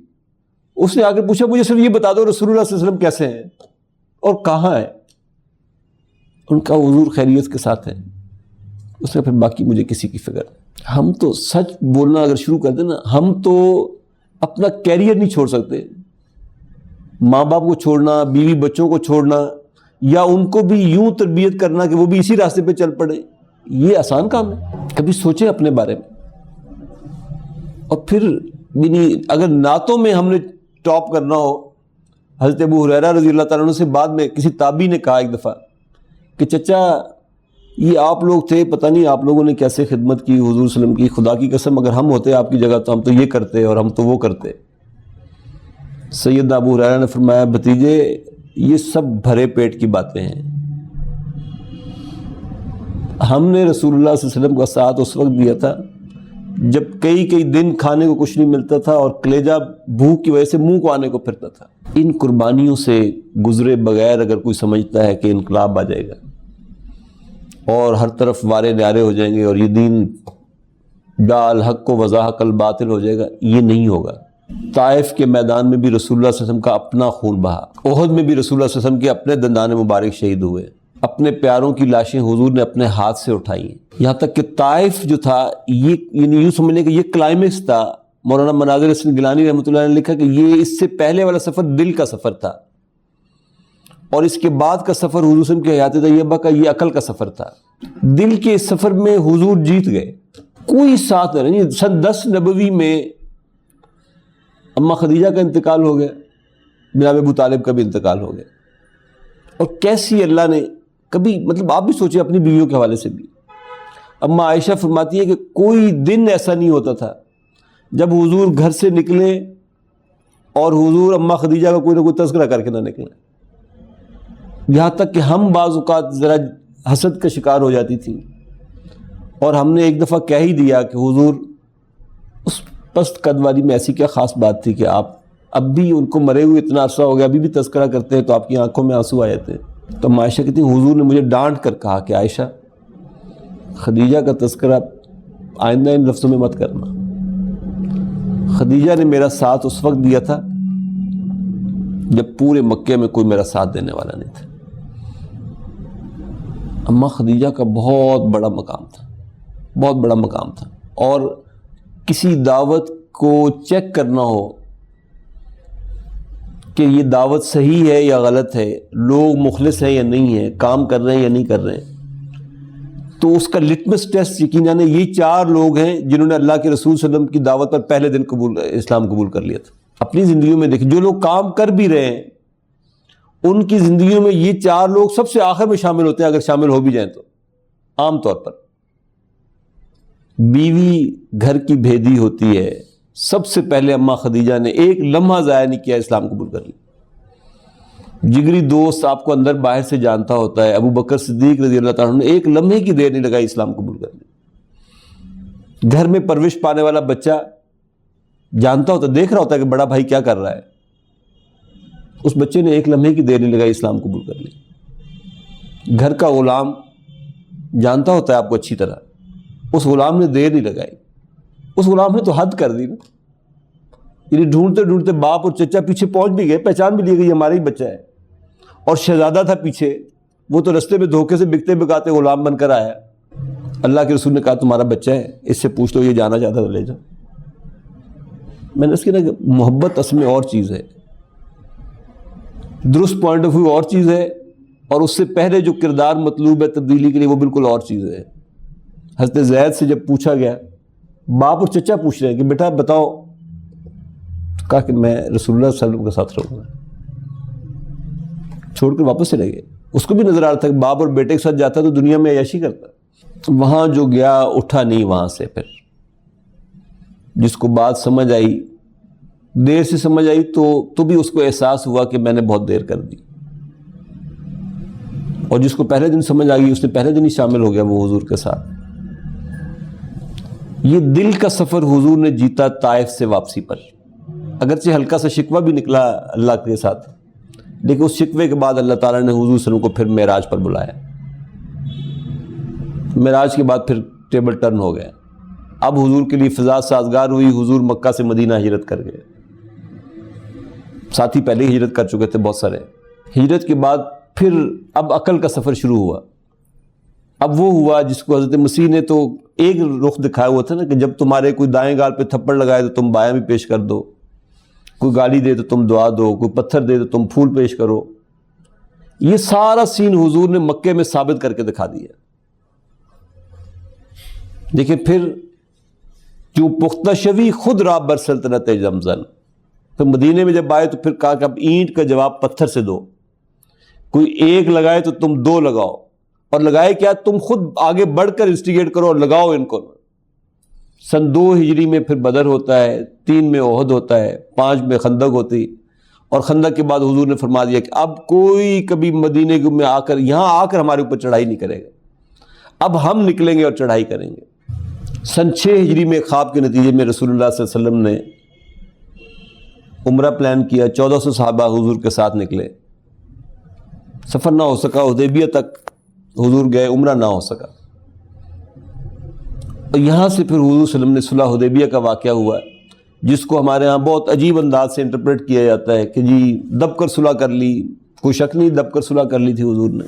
اس نے آ کے پوچھا مجھے صرف یہ بتا دو رسول اللہ صلی اللہ علیہ وسلم کیسے ہیں اور کہاں ہیں. ان کا حضور خیریت کے ساتھ ہے. اس نے پھر باقی مجھے کسی کی فکر. ہم تو سچ بولنا اگر شروع کر دیں نا, ہم تو اپنا کیریئر نہیں چھوڑ سکتے. ماں باپ کو چھوڑنا, بیوی بچوں کو چھوڑنا, یا ان کو بھی یوں تربیت کرنا کہ وہ بھی اسی راستے پہ چل پڑے, یہ آسان کام ہے؟ کبھی سوچیں اپنے بارے میں. اور پھر اگر نعتوں میں ہم نے ٹاپ کرنا ہو, حضرت ابو ہریرہ رضی اللہ تعالیٰ عنہ سے بعد میں کسی تابعی نے کہا ایک دفعہ کہ چچا یہ آپ لوگ تھے, پتہ نہیں آپ لوگوں نے کیسے خدمت کی حضور صلی اللہ علیہ وسلم کی, خدا کی قسم اگر ہم ہوتے آپ کی جگہ تو ہم تو یہ کرتے اور ہم تو وہ کرتے. سیدنا ابو ہریرہ نے فرمایا بھتیجے یہ سب بھرے پیٹ کی باتیں ہیں. ہم نے رسول اللہ صلی اللہ علیہ وسلم کا ساتھ اس وقت دیا تھا جب کئی دن کھانے کو کچھ نہیں ملتا تھا اور کلیجہ بھوک کی وجہ سے منہ کو آنے کو پھرتا تھا. ان قربانیوں سے گزرے بغیر اگر کوئی سمجھتا ہے کہ انقلاب آ جائے گا اور ہر طرف وارے نیارے ہو جائیں گے اور یہ دین ڈال حق کو وضاحق الباطل ہو جائے گا, یہ نہیں ہوگا. طائف کے میدان میں بھی رسول اللہ صلی اللہ علیہ وسلم کا اپنا خون بہا, احد میں بھی رسول اللہ صلی اللہ علیہ وسلم کے اپنے دندان مبارک شہید ہوئے, اپنے پیاروں کی لاشیں حضور نے اپنے ہاتھ سے اٹھائی. یہاں تک کہ طائف جو تھا یہ یوں سمجھنے کہ یہ کلائمیکس تھا مولانا مناظر حسن گیلانی رحمۃ اللہ نے لکھا کہ یہ اس سے پہلے والا سفر دل کا سفر تھا، اور اس کے بعد کا سفر حضور صلی اللہ علیہ وسلم کی حیات طیبہ کا یہ عقل کا سفر تھا۔ دل کے اس سفر میں حضور جیت گئے، کوئی ساتھ نہ رہی۔ سن 10 نبوی میں اماں خدیجہ کا انتقال ہو گیا، جناب ابو طالب کا بھی انتقال ہو گیا، اور کیسی اللہ نے کبھی، مطلب آپ بھی سوچیں اپنی بیویوں کے حوالے سے بھی۔ اماں عائشہ فرماتی ہے کہ کوئی دن ایسا نہیں ہوتا تھا جب حضور گھر سے نکلے اور حضور اماں خدیجہ کا کوئی نہ کوئی تذکرہ کر کے نہ نکلے، یہاں تک کہ ہم بعض اوقات ذرا حسد کا شکار ہو جاتی تھی، اور ہم نے ایک دفعہ کہہ ہی دیا کہ حضور اس پست قد والی میں ایسی کیا خاص بات تھی کہ آپ اب بھی ان کو مرے ہوئے اتنا عرصہ ہو گیا ابھی بھی تذکرہ کرتے ہیں تو آپ کی آنکھوں میں آنسو آ جاتے ہیں۔ تو عائشہ کہتی ہیں حضور نے مجھے ڈانٹ کر کہا کہ عائشہ خدیجہ کا تذکرہ آئندہ ان لفظوں میں مت کرنا۔ خدیجہ نے میرا ساتھ اس وقت دیا تھا جب پورے مکے میں کوئی میرا ساتھ دینے والا نہیں تھا۔ اماں خدیجہ کا بہت بڑا مقام تھا، بہت بڑا مقام تھا، اور کسی دعوت کو چیک کرنا ہو کہ یہ دعوت صحیح ہے یا غلط ہے، لوگ مخلص ہیں یا نہیں ہیں، کام کر رہے ہیں یا نہیں کر رہے ہیں، تو اس کا لٹمس ٹیسٹ یقیناً یہ 4 لوگ ہیں جنہوں نے اللہ کے رسول صلی اللہ علیہ وسلم کی دعوت پر پہلے دن اسلام قبول کر لیا تھا۔ اپنی زندگیوں میں دیکھیں جو لوگ کام کر بھی رہے ہیں ان کی زندگیوں میں یہ 4 لوگ سب سے آخر میں شامل ہوتے ہیں، اگر شامل ہو بھی جائیں تو۔ عام طور پر بیوی گھر کی بھیدی ہوتی ہے، سب سے پہلے اماں خدیجہ نے ایک لمحہ ضائع نہیں کیا، اسلام قبول کر لی۔ جگری دوست آپ کو اندر باہر سے جانتا ہوتا ہے، ابو بکر صدیق رضی اللہ تعالیٰ عنہ نے ایک لمحے کی دیر نہیں لگائی اسلام قبول کر لی۔ گھر میں پرورش پانے والا بچہ جانتا ہوتا، دیکھ رہا ہوتا ہے کہ بڑا بھائی کیا کر رہا ہے، اس بچے نے ایک لمحے کی دیر نہیں لگائی اسلام قبول کر لی۔ گھر کا غلام جانتا ہوتا ہے آپ کو اچھی طرح، اس غلام نے دیر نہیں لگائی، اس غلام نے تو حد کر دی نا، یعنی ڈھونڈتے ڈھونڈتے باپ اور چچا پیچھے پہنچ بھی گئے، پہچان بھی لیے گئی ہمارا ہی بچہ ہے، اور شہزادہ تھا پیچھے، وہ تو رستے میں دھوکے سے بکتے بکاتے غلام بن کر آیا۔ اللہ کے رسول نے کہا تمہارا بچہ ہے، اس سے پوچھ لو، یہ جانا چاہتا تو لے جاؤ۔ میں نے اس کی نا محبت اصل میں اور چیز ہے، درست پوائنٹ آف ویو اور چیز ہے، اور اس سے پہلے جو کردار مطلوب ہے تبدیلی کے لیے وہ بالکل اور چیز ہے۔ حضرت زید سے جب پوچھا گیا، باپ اور چچا پوچھ رہے ہیں کہ بیٹا بتاؤ، کہا کہ میں رسول اللہ صلی اللہ علیہ وسلم کے ساتھ رہوں گا، چھوڑ کر واپس چلے گئے۔ اس کو بھی نظر آ رہا تھا کہ باپ اور بیٹے کے ساتھ جاتا تو دنیا میں عیاشی کرتا، وہاں جو گیا اٹھا نہیں وہاں سے۔ پھر جس کو بات سمجھ آئی، دیر سے سمجھ آئی تو بھی اس کو احساس ہوا کہ میں نے بہت دیر کر دی، اور جس کو پہلے دن سمجھ آ گئی اس نے پہلے دن ہی شامل ہو گیا وہ حضور کے ساتھ۔ یہ دل کا سفر حضور نے جیتا طائف سے واپسی پر، اگرچہ ہلکا سا شکوہ بھی نکلا اللہ کے ساتھ، لیکن اس شکوے کے بعد اللہ تعالیٰ نے حضور صلی اللہ علیہ وسلم کو پھر معراج پر بلایا۔ معراج کے بعد پھر ٹیبل ٹرن ہو گیا، اب حضور کے لیے فضا سازگار ہوئی، حضور مکہ سے مدینہ ہجرت کر گئے۔ ساتھی پہلے ہی ہجرت کر چکے تھے بہت سارے۔ ہجرت کے بعد پھر اب عقل کا سفر شروع ہوا۔ اب وہ ہوا جس کو حضرت مسیح نے تو ایک رخ دکھایا ہوا تھا نا، کہ جب تمہارے کوئی دائیں گال پہ تھپڑ لگائے تو تم بایاں بھی پیش کر دو، کوئی گالی دے تو تم دعا دو، کوئی پتھر دے تو تم پھول پیش کرو۔ یہ سارا سین حضور نے مکے میں ثابت کر کے دکھا دیا۔ دیکھیں پھر جو پختہ شوی خود را بر سلطنت زمزن، پھر مدینے میں جب آئے تو پھر کہا کہ اب اینٹ کا جواب پتھر سے دو، کوئی ایک لگائے تو تم 2 لگاؤ، اور لگائے کیا، تم خود آگے بڑھ کر انسٹیگیٹ کرو اور لگاؤ ان کو۔ سن 2 ہجری میں پھر بدر ہوتا ہے، 3 میں احد ہوتا ہے، 5 میں خندق ہوتی، اور خندق کے بعد حضور نے فرما دیا کہ اب کوئی کبھی مدینے میں آ کر یہاں آ کر ہمارے اوپر چڑھائی نہیں کرے گا، اب ہم نکلیں گے اور چڑھائی کریں گے۔ سن 6 ہجری میں خواب کے نتیجے میں رسول اللہ صلی اللہ علیہ وسلم نے عمرہ پلان کیا، 1400 صحابہ حضور کے ساتھ نکلے، سفر نہ ہو سکا، حدیبیہ تک حضور گئے، عمرہ نہ ہو سکا، اور یہاں سے پھر حضور صلی اللہ علیہ وسلم نے صلح حدیبیہ کا واقعہ ہوا، جس کو ہمارے ہاں بہت عجیب انداز سے انٹرپریٹ کیا جاتا ہے کہ جی دب کر صلح کر لی، کوئی شک نہیں دب کر صلح کر لی تھی حضور نے،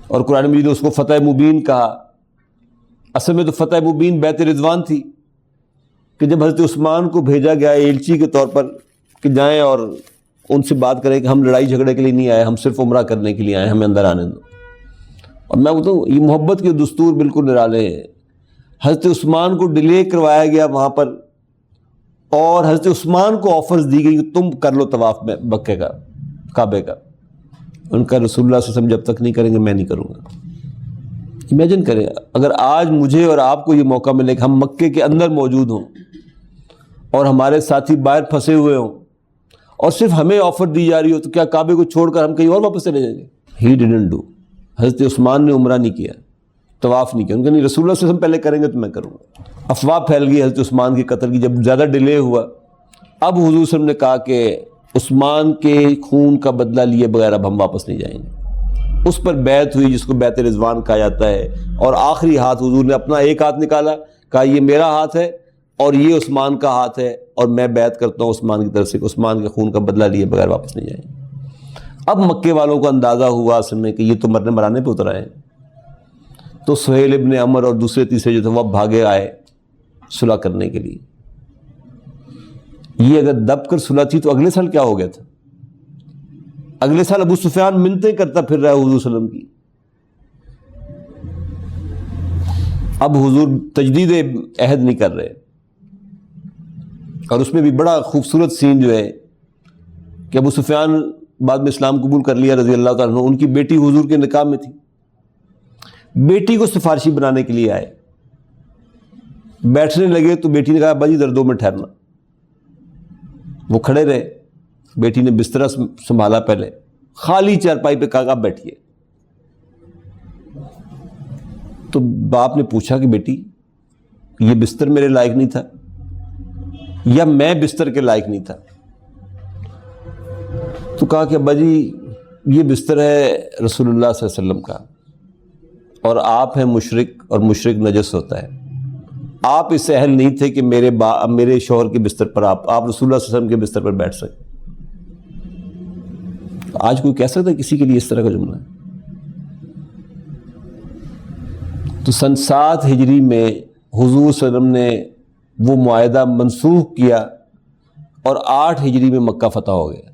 اور قرآن مجید نے اس کو فتح مبین کہا۔ اصل میں تو فتح مبین بیت رضوان تھی، کہ جب حضرت عثمان کو بھیجا گیا ایلچی کے طور پر کہ جائیں اور ان سے بات کریں کہ ہم لڑائی جھگڑے کے لیے نہیں آئے، ہم صرف عمرہ کرنے کے لیے آئے، ہمیں اندر آنے دو. اور میں بتاؤں یہ محبت کے دستور بالکل نرالے ہیں. حضرت عثمان کو ڈیلے کروایا گیا وہاں پر، اور حضرت عثمان کو آفرز دی گئی کہ تم کر لو طواف میں مکے کا، کعبے کا. ان کا رسول اللہ صلی اللہ علیہ وسلم جب تک نہیں کریں گے میں نہیں کروں گا. امیجن کریں اگر آج مجھے اور آپ کو یہ موقع ملے کہ ہم مکے کے اندر موجود ہوں اور ہمارے ساتھی باہر پھنسے ہوئے ہوں اور صرف ہمیں آفر دی جا رہی ہو، تو کیا کعبے کو چھوڑ کر ہم کہیں اور واپس چلے جائیں گے؟ He didn't do. حضرت عثمان نے عمرہ نہیں کیا، طواف نہیں کیا. ان کا نہیں، رسول اللہ صلی اللہ علیہ وسلم پہلے کریں گے تو میں کروں گا. افواہ پھیل گئی حضرت عثمان کے قتل کی. جب زیادہ ڈیلے ہوا، اب حضور صلی اللہ علیہ وسلم نے کہا کہ عثمان کے خون کا بدلہ لیے بغیر اب ہم واپس نہیں جائیں گے. اس پر بیعت ہوئی جس کو بیعت رضوان کہا جاتا ہے، اور آخری ہاتھ حضور نے اپنا ایک ہاتھ نکالا، کہا یہ میرا ہاتھ ہے اور یہ عثمان کا ہاتھ ہے، اور میں بیعت کرتا ہوں عثمان کی طرف سے کہ عثمان کے خون کا بدلہ لیے بغیر واپس نہیں جائیں گے. اب مکے والوں کو اندازہ ہوا اصل میں کہ یہ تو مرنے مرانے پہ اتر آئے ہیں. تو سہیل ابن عمر اور دوسرے تیسرے جو تھے وہ بھاگے آئے صلح کرنے کے لیے. یہ اگر دب کر صلح تھی تو اگلے سال کیا ہو گیا تھا؟ اگلے سال ابو سفیان منتیں کرتا پھر رہا ہے حضور صلی اللہ علیہ وسلم کی. اب حضور تجدید عہد نہیں کر رہے. اور اس میں بھی بڑا خوبصورت سین جو ہے کہ ابو سفیان بعد میں اسلام قبول کر لیا رضی اللہ تعالیٰ عنہ. ان کی بیٹی حضور کے نکاح میں تھی. بیٹی کو سفارشی بنانے کے لیے آئے، بیٹھنے لگے تو بیٹی نے کہا ابا جی ذرا 2 منٹ ٹھہرنا. وہ کھڑے رہے. بیٹی نے بستر سنبھالا، پہلے خالی چارپائی پہ کہا آپ بیٹھیے. تو باپ نے پوچھا کہ بیٹی یہ بستر میرے لائق نہیں تھا یا میں بستر کے لائق نہیں تھا؟ تو کہا کہ ابا جی یہ بستر ہے رسول اللہ صلی اللہ علیہ وسلم کا، اور آپ ہیں مشرک، اور مشرک نجس ہوتا ہے. آپ اس سے اہل نہیں تھے کہ میرے شوہر کے بستر پر آپ رسول اللہ صلی اللہ علیہ وسلم کے بستر پر بیٹھ سکیں. آج کوئی کہہ سکتا ہے کسی کے لیے اس طرح کا جملہ ہے؟ تو سن 7 ہجری میں حضور صلی اللہ علیہ وسلم نے وہ معاہدہ منسوخ کیا، اور 8 ہجری میں مکہ فتح ہو گیا.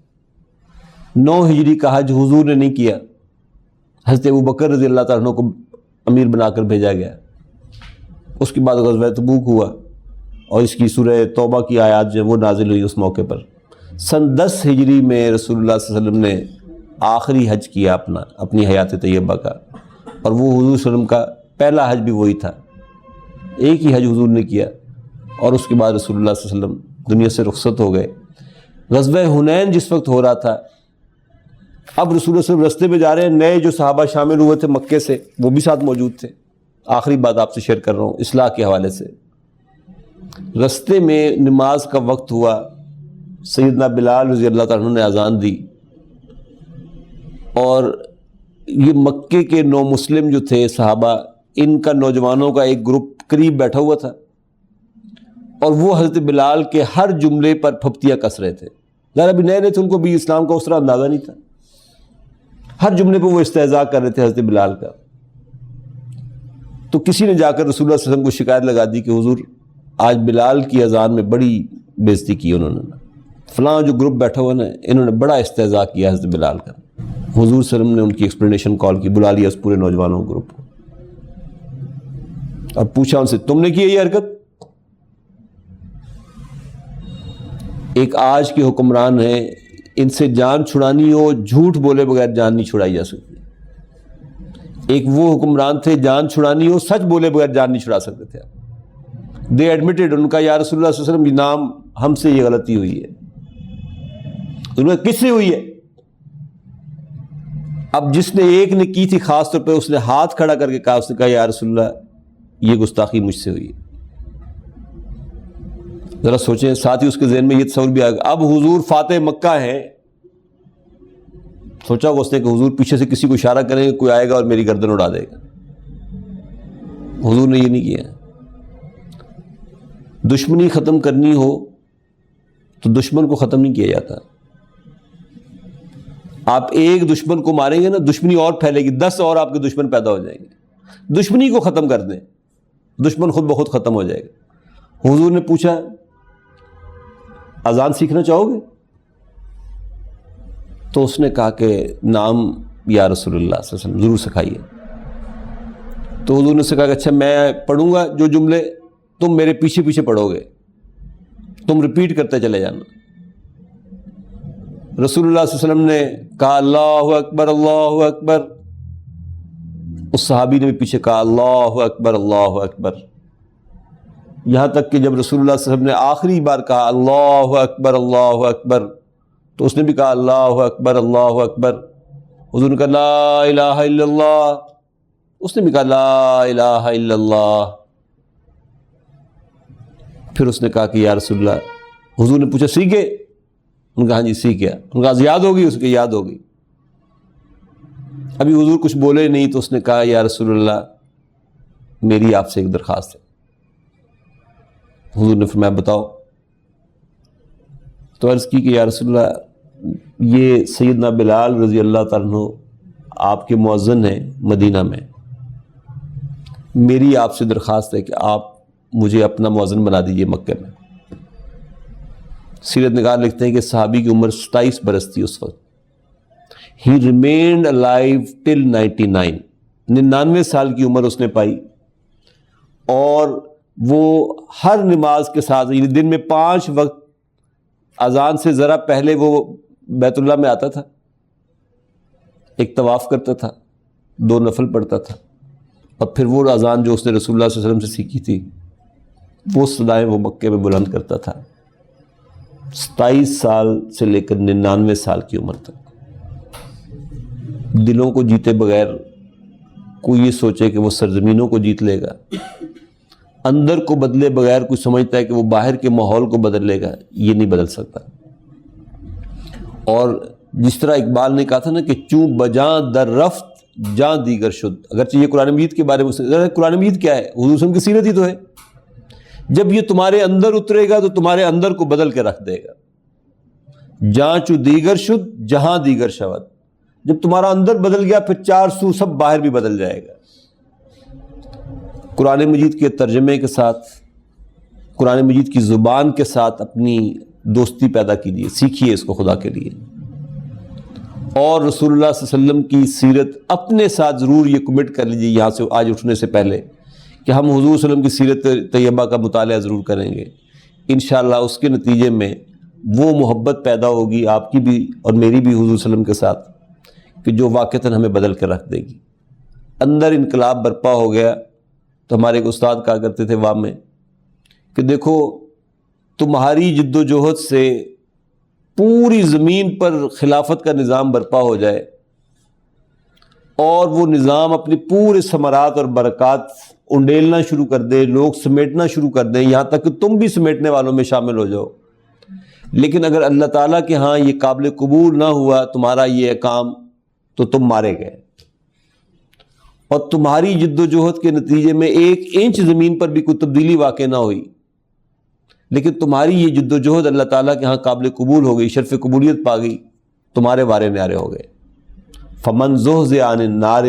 9 ہجری کا حج حضور نے نہیں کیا، حضرت ابوبکر رضی اللہ تعالیٰ عنہ کو امیر بنا کر بھیجا گیا. اس کے بعد غزوہ تبوک ہوا، اور اس کی سورہ توبہ کی آیات جو وہ نازل ہوئی اس موقع پر. سن 10 ہجری میں رسول اللہ صلی اللہ علیہ وسلم نے آخری حج کیا اپنی حیات طیبہ کا، اور وہ حضور صلی اللہ علیہ وسلم کا پہلا حج بھی وہی تھا. ایک ہی حج حضور نے کیا، اور اس کے بعد رسول اللہ صلی اللہ علیہ وسلم دنیا سے رخصت ہو گئے. غزوہ حنین جس وقت ہو رہا تھا، اب رسول اللہ صلی اللہ علیہ وسلم رستے میں جا رہے ہیں، نئے جو صحابہ شامل ہوئے تھے مکے سے وہ بھی ساتھ موجود تھے. آخری بات آپ سے شیئر کر رہا ہوں اصلاح کے حوالے سے. رستے میں نماز کا وقت ہوا، سیدنا بلال رضی اللہ تعالیٰ عنہ نے اذان دی، اور یہ مکے کے نو مسلم جو تھے صحابہ، ان کا نوجوانوں کا ایک گروپ قریب بیٹھا ہوا تھا، اور وہ حضرت بلال کے ہر جملے پر پھپتیاں کس رہے تھے. ذرا بھی نئے تھے، ان کو بھی اسلام کا اس طرح اندازہ نہیں تھا. ہر جملے پہ وہ استہزاء کر رہے تھے حضرت بلال کا. تو کسی نے جا کر رسول اللہ صلی اللہ علیہ وسلم کو شکایت لگا دی کہ حضور آج بلال کی اذان میں بڑی بےزتی کی انہوں نے، فلاں جو گروپ بیٹھا ہوا نا انہوں نے بڑا استہزاء کیا حضرت بلال کا. حضور صلی اللہ علیہ وسلم نے ان کی ایکسپلینیشن کال کی، بلا لیا اس پورے نوجوانوں گروپ کو، اور پوچھا ان سے تم نے کی یہ حرکت؟ ایک آج کے حکمران ہیں، ان سے جان چھڑانی ہو جھوٹ بولے بغیر جان نہیں چھڑائی جا سکتی. ایک وہ حکمران تھے جان چھڑانی ہو سچ بولے بغیر جان نہیں چھڑا سکتے تھے. دے ایڈمیٹڈ، ان کا یا رسول اللہ صلی اللہ علیہ وسلم یہ نام ہم سے یہ غلطی ہوئی ہے. انہوں نے کس سے ہوئی ہے؟ اب جس نے ایک نے کی تھی خاص طور پہ، اس نے ہاتھ کھڑا کر کے کہا، اس نے کہا یا رسول اللہ یہ گستاخی مجھ سے ہوئی ہے. ذرا سوچیں، ساتھ ہی اس کے ذہن میں یہ تصور بھی آ گیا اب حضور فاتح مکہ ہیں. سوچا ہوگا اس نے کہ حضور پیچھے سے کسی کو اشارہ کریں گے، کوئی آئے گا اور میری گردن اڑا دے گا. حضور نے یہ نہیں کیا. دشمنی ختم کرنی ہو تو دشمن کو ختم نہیں کیا جاتا. آپ ایک دشمن کو ماریں گے نا، دشمنی اور پھیلے گی، 10 اور آپ کے دشمن پیدا ہو جائیں گے. دشمنی کو ختم کر دیں، دشمن خود بخود ختم ہو جائے گا. حضور نے پوچھا اذان سیکھنا چاہو گے؟ تو اس نے کہا کہ نام یا رسول اللہ صلی اللہ علیہ وسلم، ضرور سکھائیے۔ تو حضور نے کہا کہ اچھا میں پڑھوں گا جو جملے، تم میرے پیچھے پیچھے پڑھو گے، تم ریپیٹ کرتے چلے جانا۔ رسول اللہ صلی اللہ علیہ وسلم نے کہا اللہ اکبر اللہ اکبر، اس صحابی نے بھی پیچھے کہا اللہ اکبر اللہ اکبر، یہاں تک کہ جب رسول اللہ صلی اللہ علیہ وسلم نے آخری بار کہا اللہ اکبر تو اس نے بھی کہا اللہ اکبر۔ حضور نے کہا لا الہ الا اللہ، اس نے بھی کہا لا الہ الا اللہ۔ پھر اس نے کہا کہ یا رسول اللہ، حضور نے پوچھا سیکھے؟ ان نے کہا ہاں جی سیکھ گیا۔ ان کا یاد ہوگی؟ اس کے یاد ہوگی۔ ابھی حضور کچھ بولے نہیں تو اس نے کہا یا رسول اللہ میری آپ سے ایک درخواست ہے۔ حضور نے فرمایا بتاؤ۔ تو عرض کی کہ یا رسول اللہ یہ سیدنا بلال رضی اللہ تعالیٰ عنہ آپ کے مؤذن ہیں مدینہ میں، میری آپ سے درخواست ہے کہ آپ مجھے اپنا مؤذن بنا دیجئے مکہ میں۔ سیرت نگار لکھتے ہیں کہ صحابی کی عمر 27 برس تھی اس وقت۔ He remained alive till 99، 99 سال کی عمر اس نے پائی، اور وہ ہر نماز کے ساتھ، یعنی دن میں 5 وقت اذان سے ذرا پہلے وہ بیت اللہ میں آتا تھا، ایک طواف کرتا تھا، 2 نفل پڑھتا تھا، اور پھر وہ اذان جو اس نے رسول اللہ صلی اللہ علیہ وسلم سے سیکھی تھی وہ صدائیں وہ مکے میں بلند کرتا تھا، 27 سال سے لے کر 99 سال کی عمر تک۔ دلوں کو جیتے بغیر کوئی یہ سوچے کہ وہ سرزمینوں کو جیت لے گا، اندر کو بدلے بغیر کوئی سمجھتا ہے کہ وہ باہر کے ماحول کو بدل لے گا، یہ نہیں بدل سکتا۔ اور جس طرح اقبال نے کہا تھا نا کہ چوں بجاں در رفت جاں دیگر شد، اگرچہ یہ قرآن مجید کے بارے میں، قرآن مجید کیا ہے؟ حضور صلی اللہ علیہ وسلم کی سیرت ہی تو ہے۔ جب یہ تمہارے اندر اترے گا تو تمہارے اندر کو بدل کے رکھ دے گا۔ جاں چو دیگر شد جہاں دیگر شود، جب تمہارا اندر بدل گیا پھر 4 سو سب باہر بھی بدل جائے گا۔ قرآن مجید کے ترجمے کے ساتھ، قرآن مجید کی زبان کے ساتھ اپنی دوستی پیدا کیجیے، سیکھیے اس کو خدا کے لیے، اور رسول اللہ صلی اللہ علیہ وسلم کی سیرت اپنے ساتھ ضرور یہ کمٹ کر لیجیے یہاں سے آج اٹھنے سے پہلے کہ ہم حضور صلی اللہ علیہ وسلم کی سیرت طیبہ کا مطالعہ ضرور کریں گے۔ انشاءاللہ اس کے نتیجے میں وہ محبت پیدا ہوگی آپ کی بھی اور میری بھی حضور صلی اللہ علیہ وسلم کے ساتھ، کہ جو واقعتاً ہمیں بدل کر رکھ دے گی۔ اندر انقلاب برپا ہو گیا تو ہمارے ایک استاد کہا کرتے تھے وہاں میں کہ دیکھو تمہاری جد و جہد سے پوری زمین پر خلافت کا نظام برپا ہو جائے، اور وہ نظام اپنی پورے ثمرات اور برکات انڈیلنا شروع کر دے، لوگ سمیٹنا شروع کر دیں، یہاں تک کہ تم بھی سمیٹنے والوں میں شامل ہو جاؤ، لیکن اگر اللہ تعالیٰ کے ہاں یہ قابل قبول نہ ہوا تمہارا یہ کام تو تم مارے گئے، اور تمہاری جد و جہد کے نتیجے میں 1 انچ زمین پر بھی کوئی تبدیلی واقع نہ ہوئی، لیکن تمہاری یہ جد و جہد اللہ تعالیٰ کے ہاں قابل قبول ہو گئی، شرف قبولیت پا گئی، تمہارے وارے نیارے ہو گئے۔ فمن زحزح عن النار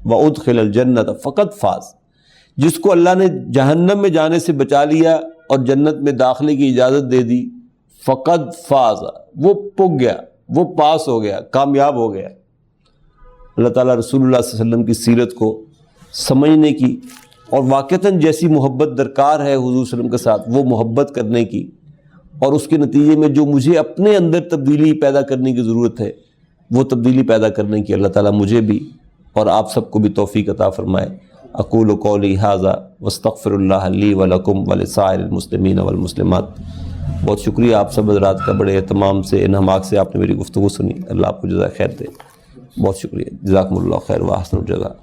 وادخل الجنۃ فقد فاز، جس کو اللہ نے جہنم میں جانے سے بچا لیا اور جنت میں داخلے کی اجازت دے دی، فقد فاز، وہ پگ گیا، وہ پاس ہو گیا، کامیاب ہو گیا۔ اللہ تعالیٰ رسول اللہ صلی اللہ علیہ وسلم کی سیرت کو سمجھنے کی اور واقعتاً جیسی محبت درکار ہے حضور صلی اللہ علیہ وسلم کے ساتھ وہ محبت کرنے کی، اور اس کے نتیجے میں جو مجھے اپنے اندر تبدیلی پیدا کرنے کی ضرورت ہے وہ تبدیلی پیدا کرنے کی اللہ تعالیٰ مجھے بھی اور آپ سب کو بھی توفیق عطا فرمائے۔ اقول قولی ھذا واستغفر اللہ لی ولکم ولسائر المسلمین والمسلمات۔ بہت شکریہ آپ سب حضرات کا، بڑے اہتمام سے انہماک سے آپ نے میری گفتگو سنی، اللہ آپ کو جزائے خیر دے، بہت شکریہ، جزاکم اللہ خیر واحسن الجزاء۔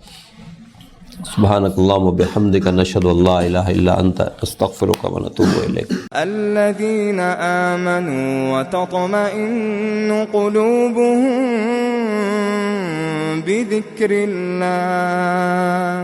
سبحانک اللہم وبحمدک نشہد ان لا الہ الا انت نستغفرک ونتوب الیک۔ الذین آمنوا وتطمئن قلوبهم بذکر اللہ